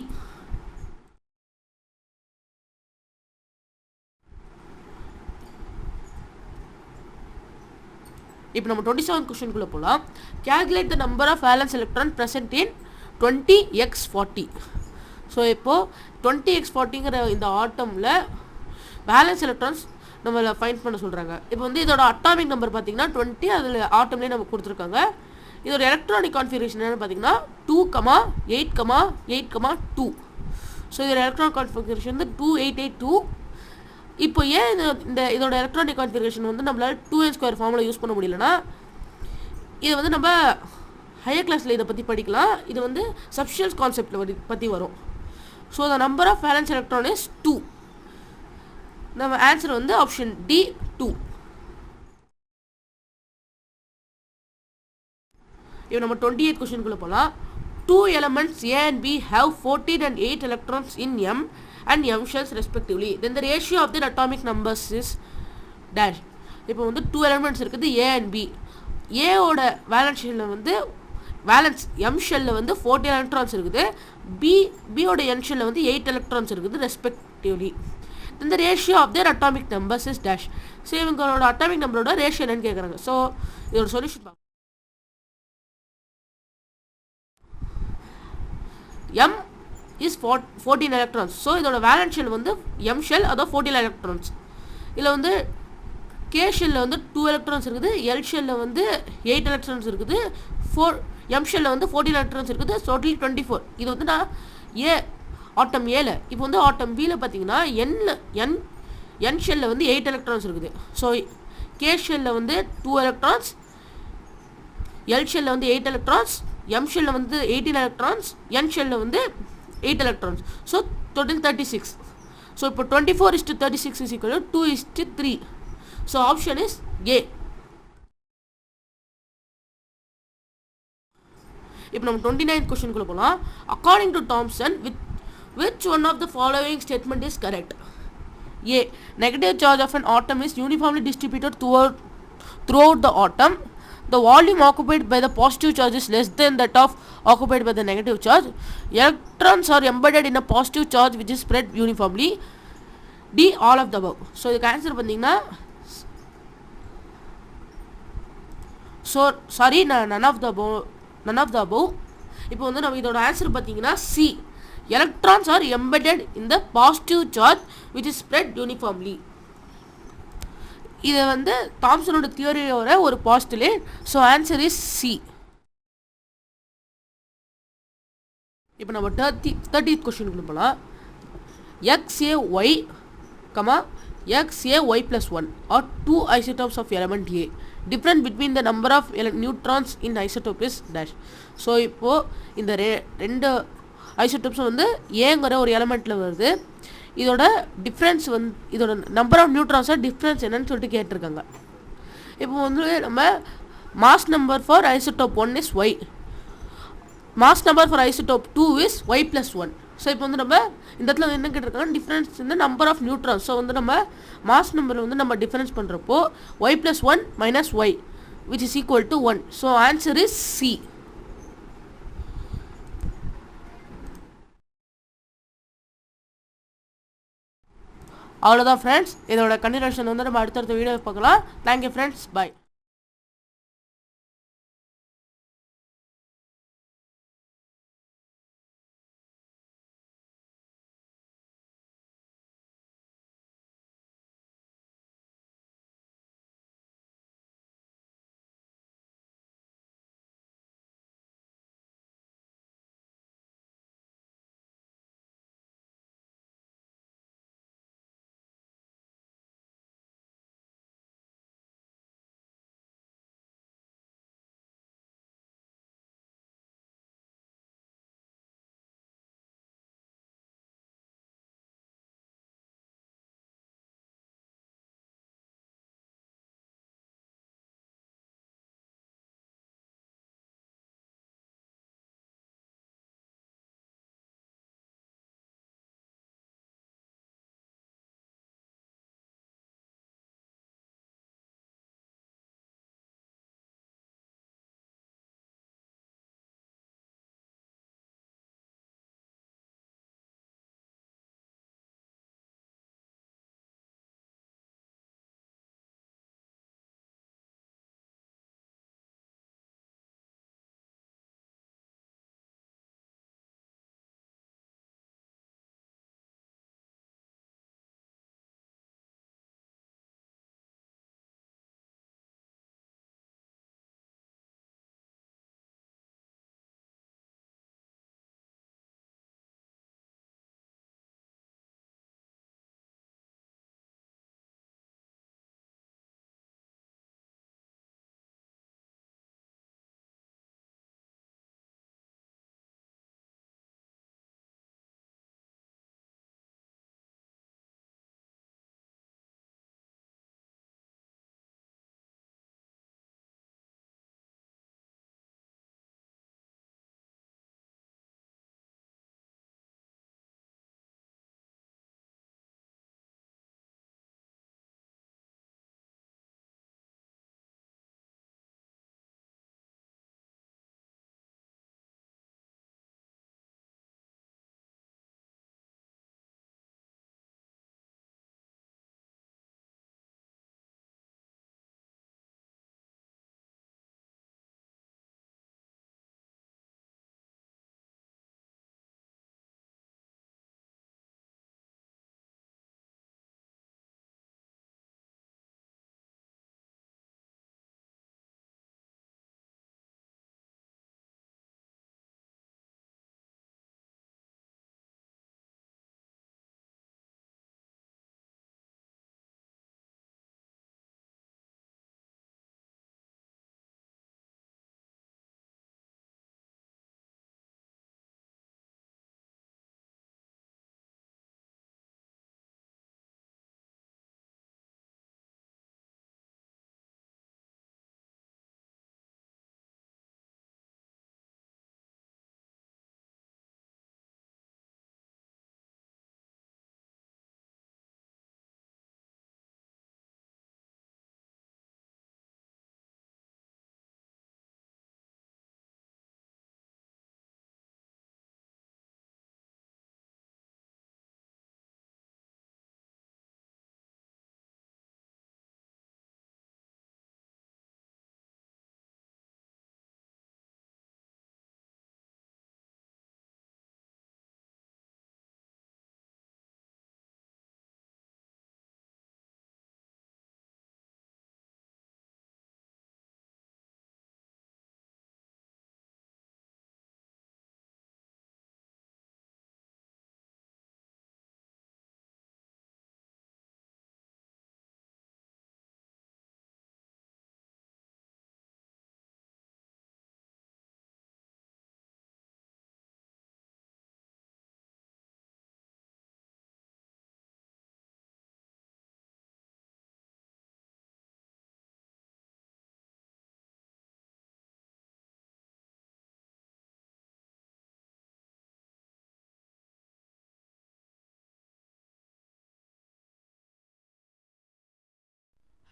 இப்போ நம்ம 27th கொஸ்டின்குள்ளே போகலாம். Calculate the number of valence electron present in 20x40. So இப்போது 20x40ங்கிற இந்த ஆட்டமில் வேலன்ஸ் எலக்ட்ரான்ஸ் நம்மளை ஃபைண்ட் பண்ண சொல்கிறாங்க. இப்போ வந்து இதோட அட்டாமிக் நம்பர் பார்த்தீங்கன்னா 20, அதில் ஆட்டம்லேயே நமக்கு கொடுத்துருக்காங்க. இதோட எலக்ட்ரானிக் கான்ஃபிகரேஷன் என்னென்னு பார்த்தீங்கன்னா 2,8,8,2. ஸோ இதோட எலக்ட்ரானிக் கான்ஃபிகரேஷன் வந்து 2882. இப்போ ஏன் இதோட எலக்ட்ரானிக் கான்ஃபிகரேஷன் வந்து நம்மளால் 2n² ஃபார்மில் யூஸ் பண்ண முடியலன்னா, இது வந்து நம்ம ஹையர் கிளாஸில் இதை பற்றி படிக்கலாம். இது வந்து சப்ஸ்டிடன்ஸ் கான்செப்டில் பற்றி வரும். So the number of valence electron is 2. நம்ம ஆன்சர் வந்து ஆப்ஷன் டி 2. இப்போ நம்ம 28th கொஸ்டின்குள்ளே போகலாம். 2 elements A and B have 14 and 8 electrons in M and M shells respectively. Then the ratio of their atomic numbers is dash. இப்போ வந்து 2 elements இருக்குது A and B. A ஓட valence ஷெல்லில் வந்து valence M ஷெல்லில் வந்து 14 electrons இருக்குது. B ஓட N ஷெல்லில் வந்து 8 electrons இருக்குது respectively. Then the ratio of their atomic numbers is dash. So இவங்களோட அட்டாமிக் நம்பரோட ரேஷியோ என்னன்னு கேட்குறாங்க. ஸோ இதோட சொல்யூஷன் பார்க்கலாம். M is 14 electrons. ஸோ இதோட வேலன்ஸ் ஷெல் வந்து M ஷெல், அதாவது 14 electrons. இதில் வந்து K ஷெல்லில் வந்து 2 electrons இருக்குது, L ஷெல்லில் வந்து 8 electrons இருக்குது, M ஷெல்லில் வந்து 14 electrons இருக்குது, டோட்டலி 24. இது வந்து நான் ஆட்டம் ஏல. இப்போ வந்து ஆட்டம் பியில் பார்த்தீங்கன்னா N ஷெல்லில் வந்து 8 electrons இருக்குது. ஸோ K ஷெல்லில் வந்து 2 electrons, L ஷெல்லில் வந்து 8 electrons, M ஷெல்லில் வந்து 18 electrons, N ஷெல்லில் வந்து 8 electrons. So total 36. ஸோ இப்போ 24:36 is equal to 2:3. So option is A. இப்போ நம்ம 29th கொஸ்டின்குள்ளே போகலாம். According to Thomson which one of the following statement is correct? A. Negative charge of an atom is uniformly distributed throughout the atom. The volume occupied by the positive charge is less than that of occupied by the negative charge. Electrons are embedded in a positive charge which is spread uniformly. D. All of the above. So இதுக்கு answer பார்த்தீங்கன்னா none of the above. இப்போ வந்து நம்ம இதோட answer பார்த்தீங்கன்னா C. Electrons are embedded in the positive charge which is spread uniformly. இது வந்து தாம்சனோட தியரியோட ஒரு postulate. So answer is C. இப்போ நம்ம 30th கொஸ்டினுக்குள்ள போகலாம். XaY, XaY+1 are 2 isotopes of element A. Difference between the number of neutrons in isotope is dash. So இப்போது இந்த ரெண்டு ஐசோடோப்ஸும் வந்து ஏங்கிற ஒரு எலமெண்ட்டில் வருது. இதோட டிஃப்ரென்ஸ் வந்து இதோட நம்பர் ஆஃப் நியூட்ரான்ஸோட டிஃப்ரென்ஸ் என்னன்னு சொல்லிட்டு கேட்டிருக்காங்க. இப்போ வந்து நம்ம mass number for isotope 1 is Y, mass number for isotope 2 is Y+1. So இப்போ வந்து நம்ம இந்த இடத்துல என்ன கேட்டிருக்காங்க, டிஃப்ரென்ஸ் இந்த நம்பர் ஆஃப் நியூட்ரான்ஸ். ஸோ வந்து நம்ம மாஸ் நம்பர் வந்து நம்ம டிஃப்ரென்ஸ் பண்ணுறப்போ Y+1 - Y which is equal to 1. So answer is C. அவ்வளோதான் ஃப்ரெண்ட்ஸ். இதோட கண்டினியூஷன் வந்து நம்ம அடுத்தடுத்த வீடியோ பார்க்கலாம். தேங்க்யூ ஃப்ரெண்ட்ஸ், பாய்.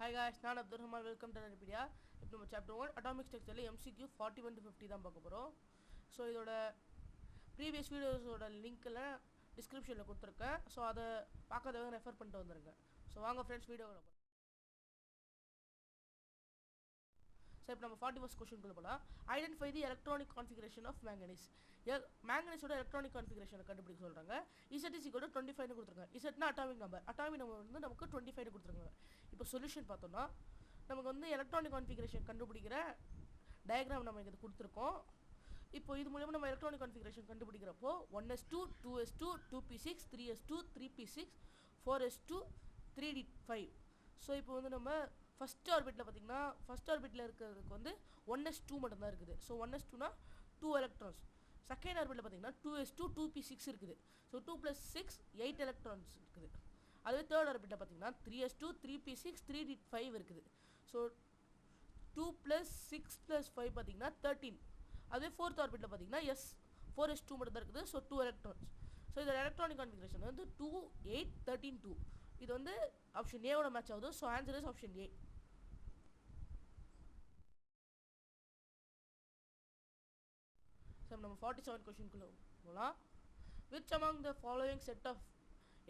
Hi guys, நான் Abdul Rahman. Welcome to Pedia. இப்போ நம்ம சாப்டர் 1 அட்டாமிக் ஸ்ட்ரக்சர்ல MCQ 41 to 50 தான் பார்க்க போறோம். ஸோ இதோட ப்ரீவியஸ் வீடியோஸோட லிங்க்ல டிஸ்கிரிப்ஷன்ல கொடுத்துருக்கேன். ஸோ அதை பார்க்காதவங்க ரெஃபர் பண்ணிட்டு வந்துருங்க. ஸோ வாங்க ஃப்ரெண்ட்ஸ் வீடியோவில் போகலாம். ஸோ இப்போ நம்ம 41st கொஸ்டின்குள்ளே போகலாம். Identify the electronic configuration of manganese. மேங்கனீஸோட எலக்ட்ரானிக் கான்ஃபிகரேஷனை கண்டுபிடிக்க சொல்கிறாங்க. Z is equal to 25 கொடுத்துருங்க. இசட்னா அட்டாமிக் நம்பர் வந்து நமக்கு 25 கொடுத்துருக்காங்க. இப்போ சொல்யூஷன் பார்த்தோம்னா நமக்கு வந்து எலக்ட்ரானிக் கான்ஃபிகரேஷன் கண்டுபிடிக்கிற டயக்ராம் நம்ம இங்கே கொடுத்துருக்கோம். இப்போ இது மூலமாக நம்ம electronic configuration கண்டுபிடிக்கிறப்போ 1s2 2s2 2p6 3s2 3p6 4s2 3d5. So இப்போ வந்து நம்ம ஃபஸ்ட் ஆர்பிட்டில் பார்த்தீங்கன்னா ஃபஸ்ட் ஆர்பிட்டில் இருக்கிறதுக்கு வந்து 1s2 மட்டும்தான் இருக்குது. ஸோ 1s2னா 2 எலக்ட்ரான்ஸ். செகண்ட் ஆர்பிட்டில் பார்த்தீங்கன்னா 2s2 2p6 இருக்குது. ஸோ 2 + 6 8 எலக்ட்ரான்ஸ் இருக்குது. அதுவே தேர்ட் ஆர்பிட்டில் பார்த்தீங்கன்னா 3s2 3p6 3d5 இருக்குது. ஸோ 2 + 6 + 5 பார்த்தீங்கன்னா 13. அதுவே ஃபோர்த் ஆர்பிட்டில் பார்த்தீங்கன்னா 4s2 மட்டும் தான் இருக்குது. So 2 electrons. ஸோ இதோட எலக்ட்ரானிக் கான்ஃபிகரேஷன் வந்து 2 8 13 2. இது வந்து ஆப்ஷன் ஏவோட மேட்ச் ஆகுது. So answer is option A. நம்ம 47 கொஸ்டின்குள்ளே போகலாம். Which among the following set of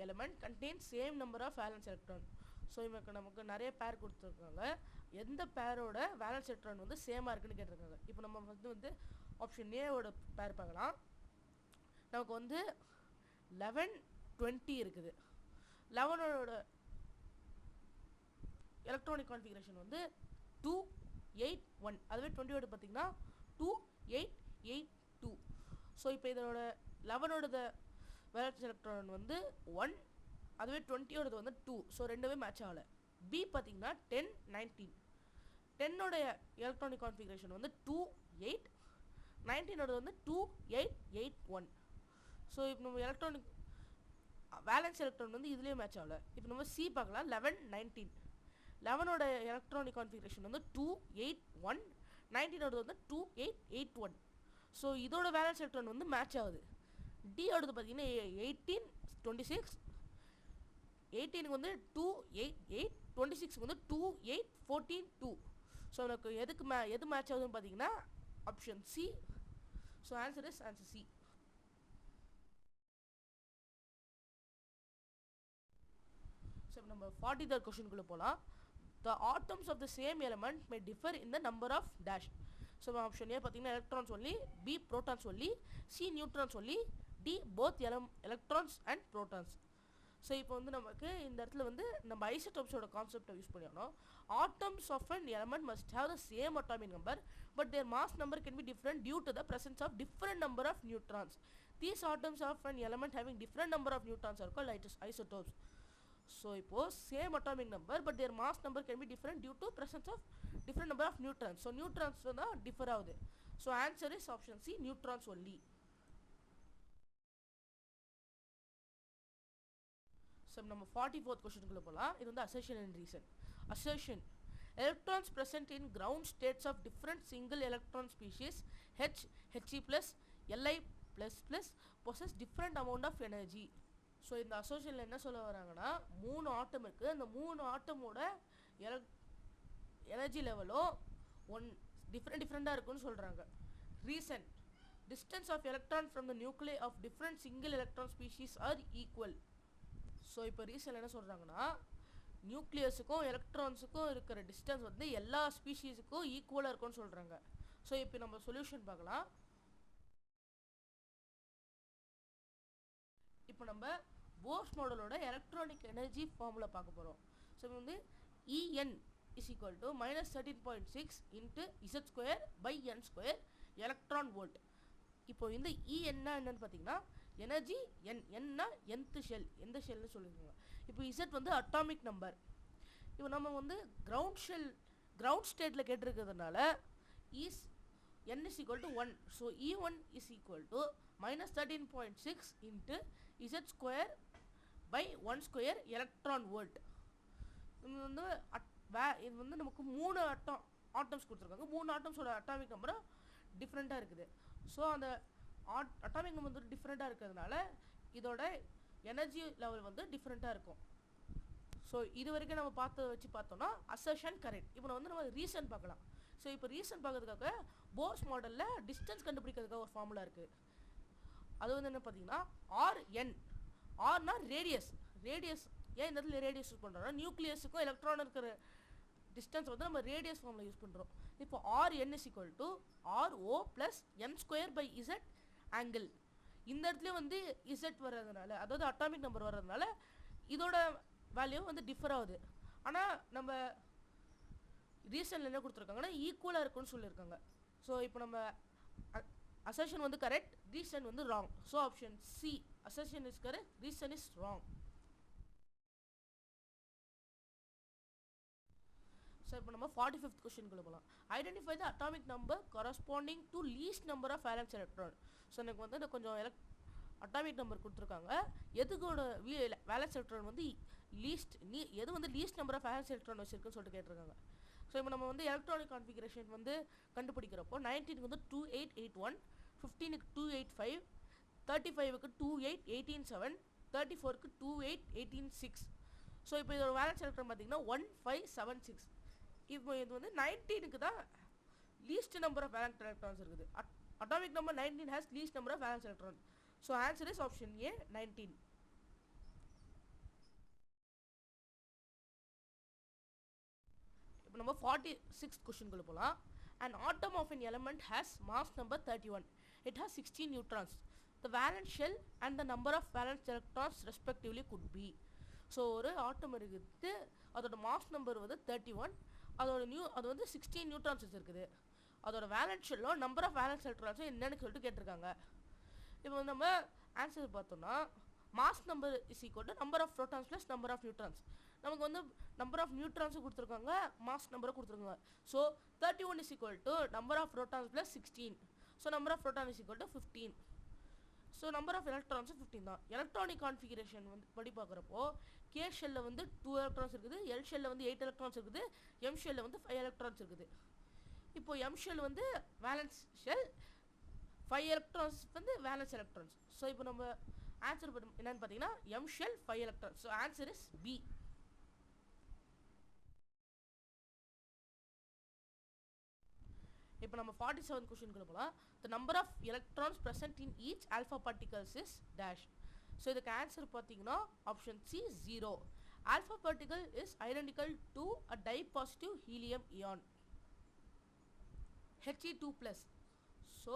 element contain same number of valence electron. So இவங்க நமக்கு நிறைய பேர் கொடுத்துருக்காங்க. எந்த பேரோட வேலன்ஸ் எலக்ட்ரான் வந்து சேமாக இருக்குன்னு கேட்டிருக்காங்க. இப்போ நம்ம வந்து ஆப்ஷன் ஏவோட பேர் பார்க்கலாம். நமக்கு வந்து 11 20 இருக்குது. 11ஓட எலக்ட்ரானிக் கான்ஃபிகரேஷன் வந்து 2 8 1. அதுவே 20ஓட பார்த்தீங்கன்னா 2 8 8 2. ஸோ இப்போ இதோட 11ஓட வேலன்ஸ் எலக்ட்ரான் வந்து 1. அதுவே 20ஓடது வந்து 2. ஸோ ரெண்டுமே மேட்ச் ஆகலை. பி பார்த்தீங்கன்னா 10 19. 10ஓட எலக்ட்ரானிக் கான்ஃபிகரேஷன் வந்து 2 8. 19ஓட வந்து 2 8 8 1. ஸோ இப்போ நம்ம எலக்ட்ரானிக் வேலன்ஸ் எலக்ட்ரான் வந்து இதுலேயே மேட்ச் ஆகலை. இப்போ நம்ம சி பார்க்கலாம். 11 19. 11ஓட எலக்ட்ரானிக் கான்ஃபிகரேஷன் வந்து 2 8 1. 19ஓட வந்து 2 8 8 1. ஸோ இதோட வேலன்ஸ் எலக்ட்ரான் வந்து மேட்ச் ஆகுது. டியோடது பார்த்தீங்கன்னா 18 26. 18க்கு வந்து 2 8 8. 26க்கு வந்து 2 8 14 2. ஸோ எனக்கு எது மேட்ச் ஆகுதுன்னு பார்த்தீங்கன்னா option C. So answer is answer C. So நம்ம 43rd கொஸ்டின்குள்ளே போகலாம். The atoms of the same element may differ in the number of dash. So option A பார்த்தீங்கன்னா electrons only, B protons only, C neutrons only, D both electrons and protons. So இப்போ வந்து நமக்கு இந்த இடத்துல வந்து நம்ம ஐசோடோப்ஸோட கான்செப்டை யூஸ் பண்ணிடணும். Atoms of an element must have the same atomic number but their mass number can be different due to the presence of different number of neutrons. These atoms of an element having different number of neutrons are called isotopes. So இப்போது same atomic number but their mass number can be different due to presence of different number of neutrons. So neutrons தான் differ ஆகுது. So answer is option C neutrons only. So நம்ம 44th கொஸ்டினுக்குள்ளே போகலாம். இது வந்து assertion and reason. Assertion electrons present in ground states of different single electron species H, He+, Li++, possess different amount of energy. So இந்த அசோசியேஷனில் என்ன சொல்ல வராங்கன்னா 3 ஆட்டம் இருக்குது. அந்த 3 ஆட்டமோட எனர்ஜி லெவலும் டிஃப்ரெண்ட்டாக இருக்குன்னு சொல்கிறாங்க. Reason distance of electron from the nuclei of different single electron species are equal. So இப்போ ரீசன் என்ன சொல்கிறாங்கன்னா நியூக்ளியஸுக்கும் எலக்ட்ரான்ஸுக்கும் இருக்கிற டிஸ்டன்ஸ் வந்து எல்லா ஸ்பீஷீஸுக்கும் ஈக்குவலாக இருக்கும்னு சொல்கிறாங்க. ஸோ இப்போ நம்ம சொல்யூஷன் பார்க்கலாம். இப்போ நம்ம போர்ஸ் மாடலோட எலக்ட்ரானிக் எனர்ஜி ஃபார்முலா பார்க்க போகிறோம். ஸோ இப்போ வந்து En is equal to -13.6 into Z²/n² electron volt. இப்போ இந்த என்ன என்னன்னு பார்த்தீங்கன்னா எனர்ஜி என்ன nth ஷெல், எந்த ஷெல்னு சொல்லியிருக்காங்க. இப்போ Z வந்து அட்டாமிக் நம்பர். இப்போ நம்ம வந்து கிரவுண்ட் ஸ்டேட்டில் கேட்டிருக்கிறதுனால n is equal to 1. So E1 is equal to -13.6 into Z²/1² electron volt. இது வந்து நமக்கு 3 ஆட்டம்ஸ் கொடுத்துருக்காங்க. 3 ஆட்டம்ஸோட அட்டாமிக் நம்பரும் டிஃப்ரெண்ட்டாக இருக்குது. ஸோ அந்த அட்டாமிக் நம்பர் வந்து டிஃப்ரெண்ட்டாக இருக்கிறதுனால இதோட எனர்ஜி லெவல் வந்து டிஃப்ரெண்ட்டாக இருக்கும். ஸோ இது வரைக்கும் நம்ம பார்த்தோம்னா அசர்ஷன் கரெக்ட். இப்போ நம்ம ரீசன் பார்க்கலாம். ஸோ இப்போ ரீசன் பார்க்கறதுக்காக போர்ஸ் மாடலில் டிஸ்டன்ஸ் கண்டுபிடிக்கிறதுக்காக ஒரு ஃபார்முலா இருக்குது. அது என்ன பார்த்தீங்கன்னா ஆர்என். ஆர்னா ரேடியஸ். ஏன் இந்த இடத்துல ரேடியஸ் யூஸ் பண்ணுறோம்னா நியூக்ளியஸுக்கும் எலக்ட்ரான் இருக்கிற டிஸ்டன்ஸ் நம்ம ரேடியஸ் ஃபார்மில் யூஸ் பண்ணுறோம். இப்போ R N is equal to R O plus m²/z angle. இந்த இடத்துல இசட் வர்றதுனால, அதாவது அட்டாமிக் நம்பர் வர்றதுனால இதோட வேல்யூ டிஃபர் ஆகுது. ஆனால் நம்ம ரீசனில் என்ன கொடுத்துருக்காங்கன்னா ஈக்குவலாக இருக்குன்னு சொல்லியிருக்காங்க. ஸோ இப்போ நம்ம assertion correct, reason wrong. So option C, assertion is correct, reason is wrong. So இப்போ நம்ம 45th கொஸ்டின்குள்ளே போகலாம். Identify the atomic number corresponding to least number of valence electron. So எனக்கு கொஞ்சம் அட்டாமிக் நம்பர் கொடுத்துருக்காங்க. எதுக்கோட valence electron least least number of valence electron வச்சிருக்குன்னு சொல்லிட்டு கேட்டிருக்காங்க. ஸோ இப்போ நம்ம எலக்ட்ரானிக் கான்ஃபிகரேஷன் கண்டுபிடிக்கிறப்போ 19க்கு 2881, 15க்கு 285, 35க்கு 28, 187, 34க்கு 28, 186. ஸோ இப்போ இதோட வேலன்ஸ் எலக்ட்ரான் பார்த்தீங்கன்னா 1576. இப்போ இது 19க்கு தான் least number of valence electrons இருக்குது. Atomic number 19 has least number of valence electrons. So answer is option A, 19. இப்போ நம்ம 46th question குள்ள போலாம். An atom of an element has mass number 31. It has 16 neutrons. The valence shell and the number of valence electrons respectively could be. So ஒரு ஆட்டம் இருக்குது, அதோட mass number 31, அது 16 neutrons இருக்குது. அதோட வேலன்ஸ் ஷெல்லோ நம்பர் ஆஃப் வேலன்ஸ் எலக்ட்ரான்ஸும் என்னன்னு சொல்லிட்டு கேட்டிருக்காங்க. இப்போ நம்ம ஆன்சர் பார்த்தோம்னா mass number is equal to number of protons plus number of neutrons. நமக்கு நம்பர் ஆஃப் நியூட்ரான்ஸும் கொடுத்துருக்காங்க, மாஸ் நம்பரை கொடுத்துருக்காங்க. So 31 is equal to number of protons plus 16. So number of proton is equal to 15. So number of எலக்ட்ரான்ஸும் 15 தான். Electronic configuration படி பார்க்குறப்போ K ஷெல்லில் 2 எலக்ட்ரான்ஸ் இருக்குது, எல் ஷெல்லில் 8 எலக்ட்ரான்ஸ் இருக்குது, எம் ஷெல்லில் 5 எலக்ட்ரான்ஸ் இருக்குது. இப்போ M shell valence shell, 5 electrons valence electrons. So இப்போ நம்ம ஆன்சர் என்னன்னு பார்த்தீங்கன்னா M shell 5 electrons. So answer is B. இப்போ நம்ம 47th கொஸ்டின்குள்ள போகலாம். The number of electrons present in each alpha particles is dash. So இதுக்கு ஆன்சர் பார்த்தீங்கன்னா option C 0. Alpha particle is identical to a di positive helium ion He2+. So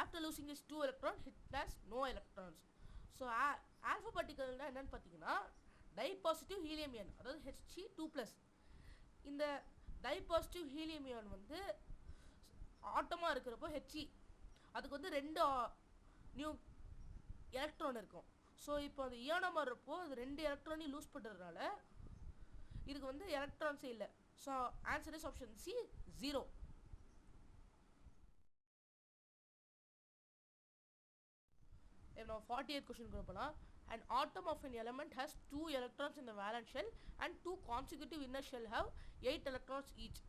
after losing its 2 electrons, it has no electrons. So alpha particle என்னன்னு பார்த்தீங்கன்னா டைபாசிட்டிவ் helium Ian, அதாவது He2+. இந்த டைபாசிட்டிவ் helium Ian ஆட்டமாக இருக்கிறப்போ He அதுக்கு 2 new electron இருக்கும். So இப்போ அது இயானாக மாறுறப்போ அது 2 எலக்ட்ரானையும் லூஸ் பண்ணுறதுனால இதுக்கு எலக்ட்ரான்ஸே இல்லை. So answer is option C 0. Now 48th question ku polam. An atom of an element has 2 electrons in the valence shell and 2 consecutive inner shell have 8 electrons each.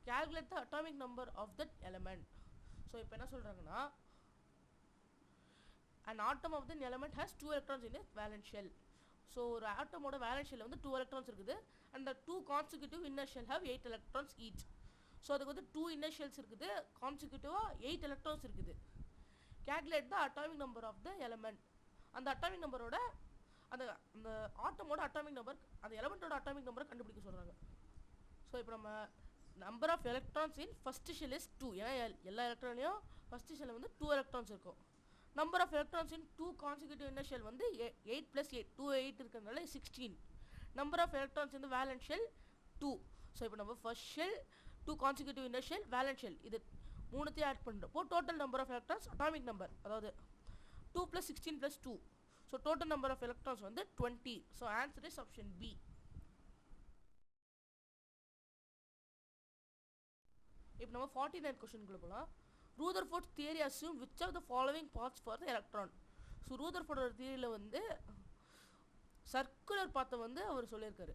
Calculate the atomic number of that element. So ipo enna solranga, an atom of the element has 2 electrons in its valence shell. So ஒரு atom oda valence shell 2 electrons இருக்குது and the 2 consecutive inner shell have 8 electrons each. So அதுக்கு 2 inner shells இருக்குது, consecutive 8 electrons இருக்குது. Calculate the atomic number of the element. அந்த atomic number ஓட அந்த ஆட்டமோட atomic number, அந்த எலமெண்டோட atomic நம்பரை கண்டுபிடிக்க சொல்கிறாங்க. ஸோ இப்போ நம்ம number of electrons in first shell is 2. ஏன்னா எல்லா எலக்ட்ரான்லையும் ஃபஸ்ட் ஷெல்லில் 2 எலக்ட்ரான்ஸ் இருக்கும். Number of electrons in 2 consecutive inner shell 8 + 8, 2 8 இருக்கிறதுனால 16. நம்பர் ஆஃப் எலக்ட்ரான்ஸ் இந்த வேலன்ஸ் ஷெல் 2. ஸோ இப்போ நம்ம first shell, 2 consecutive inner shell, valence shell, இது மூணுத்தையும் ஆட் பண்ணுறப்போ total number of electrons atomic number, அதாவது 2 + 16 + 2. So total number of electrons 20. So answer is option B. இப்போ நம்ம 49th கொஸ்டின்குள்ள போகலாம். Rutherford theory assume which of the following paths for the electron. So ரூதர்ஃபோர்டோட தியரியில் சர்க்குலர் பாத்தை அவர் சொல்லியிருக்காரு.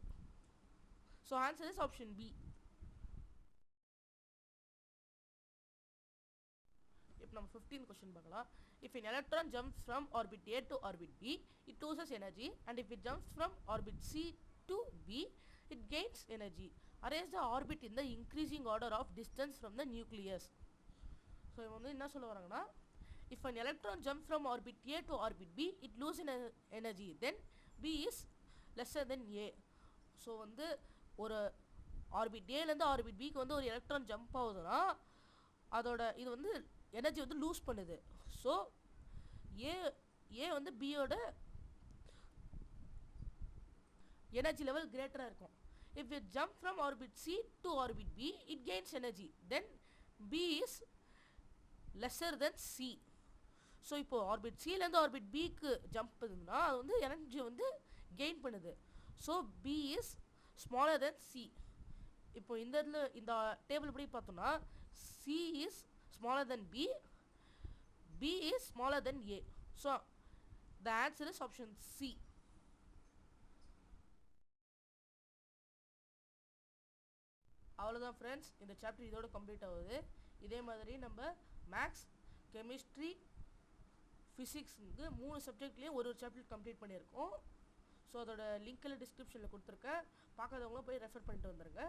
So answer is option B. இப்போ நம்ம 15th கொஸ்டின் பார்க்கலாம். If an electron jumps from orbit A to orbit B, it loses energy, and if it jumps from orbit C to B, B, it gains energy. Arrange the orbit in the increasing order of distance from the nucleus. So இவங்க வந்து என்ன சொல்ல வராங்கன்னா, if an electron jumps from orbit A to orbit B, it loses energy, then B is lesser than A. So வந்து ஒரு orbit ஏலேருந்து orbit பிக்கு வந்து ஒரு எலக்ட்ரான் ஜம்ப் ஆகுதுன்னா அதோட இது வந்து எனர்ஜி வந்து லூஸ் பண்ணுது. ஸோ ஏ வந்து பியோட எனர்ஜி லெவல் கிரேட்டராக இருக்கும். If it jump from orbit C to orbit B, it gains energy, then B is lesser than C. So இப்போது ஆர்பிட் சிலேருந்து ஆர்பிட் பிக்கு ஜம்ப் பண்ணுதுன்னா அது வந்து எனர்ஜி வந்து கெயின் பண்ணுது. So B is smaller than C. இப்போ இந்த இதில் இந்த டேபிள் படி பார்த்தோம்னா C is smaller than B, B is smaller than A. So the answer is option C. அவ்வளோதான் ஃப்ரெண்ட்ஸ், இந்த சாப்டர் இதோட கம்ப்ளீட் ஆகுது. இதே மாதிரி நம்ம மேக்ஸ், கெமிஸ்ட்ரி, ஃபிசிக்ஸுக்கு 3 சப்ஜெக்ட்லேயும் ஒரு சாப்டர் கம்ப்ளீட் பண்ணியிருக்கோம். ஸோ அதோட லிங்க்கில் டிஸ்கிரிப்ஷனில் கொடுத்துருக்கேன், பார்க்காதவங்களும் போய் ரெஃபர் பண்ணிட்டு வந்துடுங்க.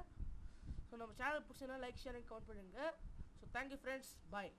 ஸோ நம்ம சேனல் பிடிச்சதுனா லைக், ஷேர் அண்ட் கமெண்ட் பண்ணுங்கள். ஸோ தேங்க்யூ ஃப்ரெண்ட்ஸ், பாய்.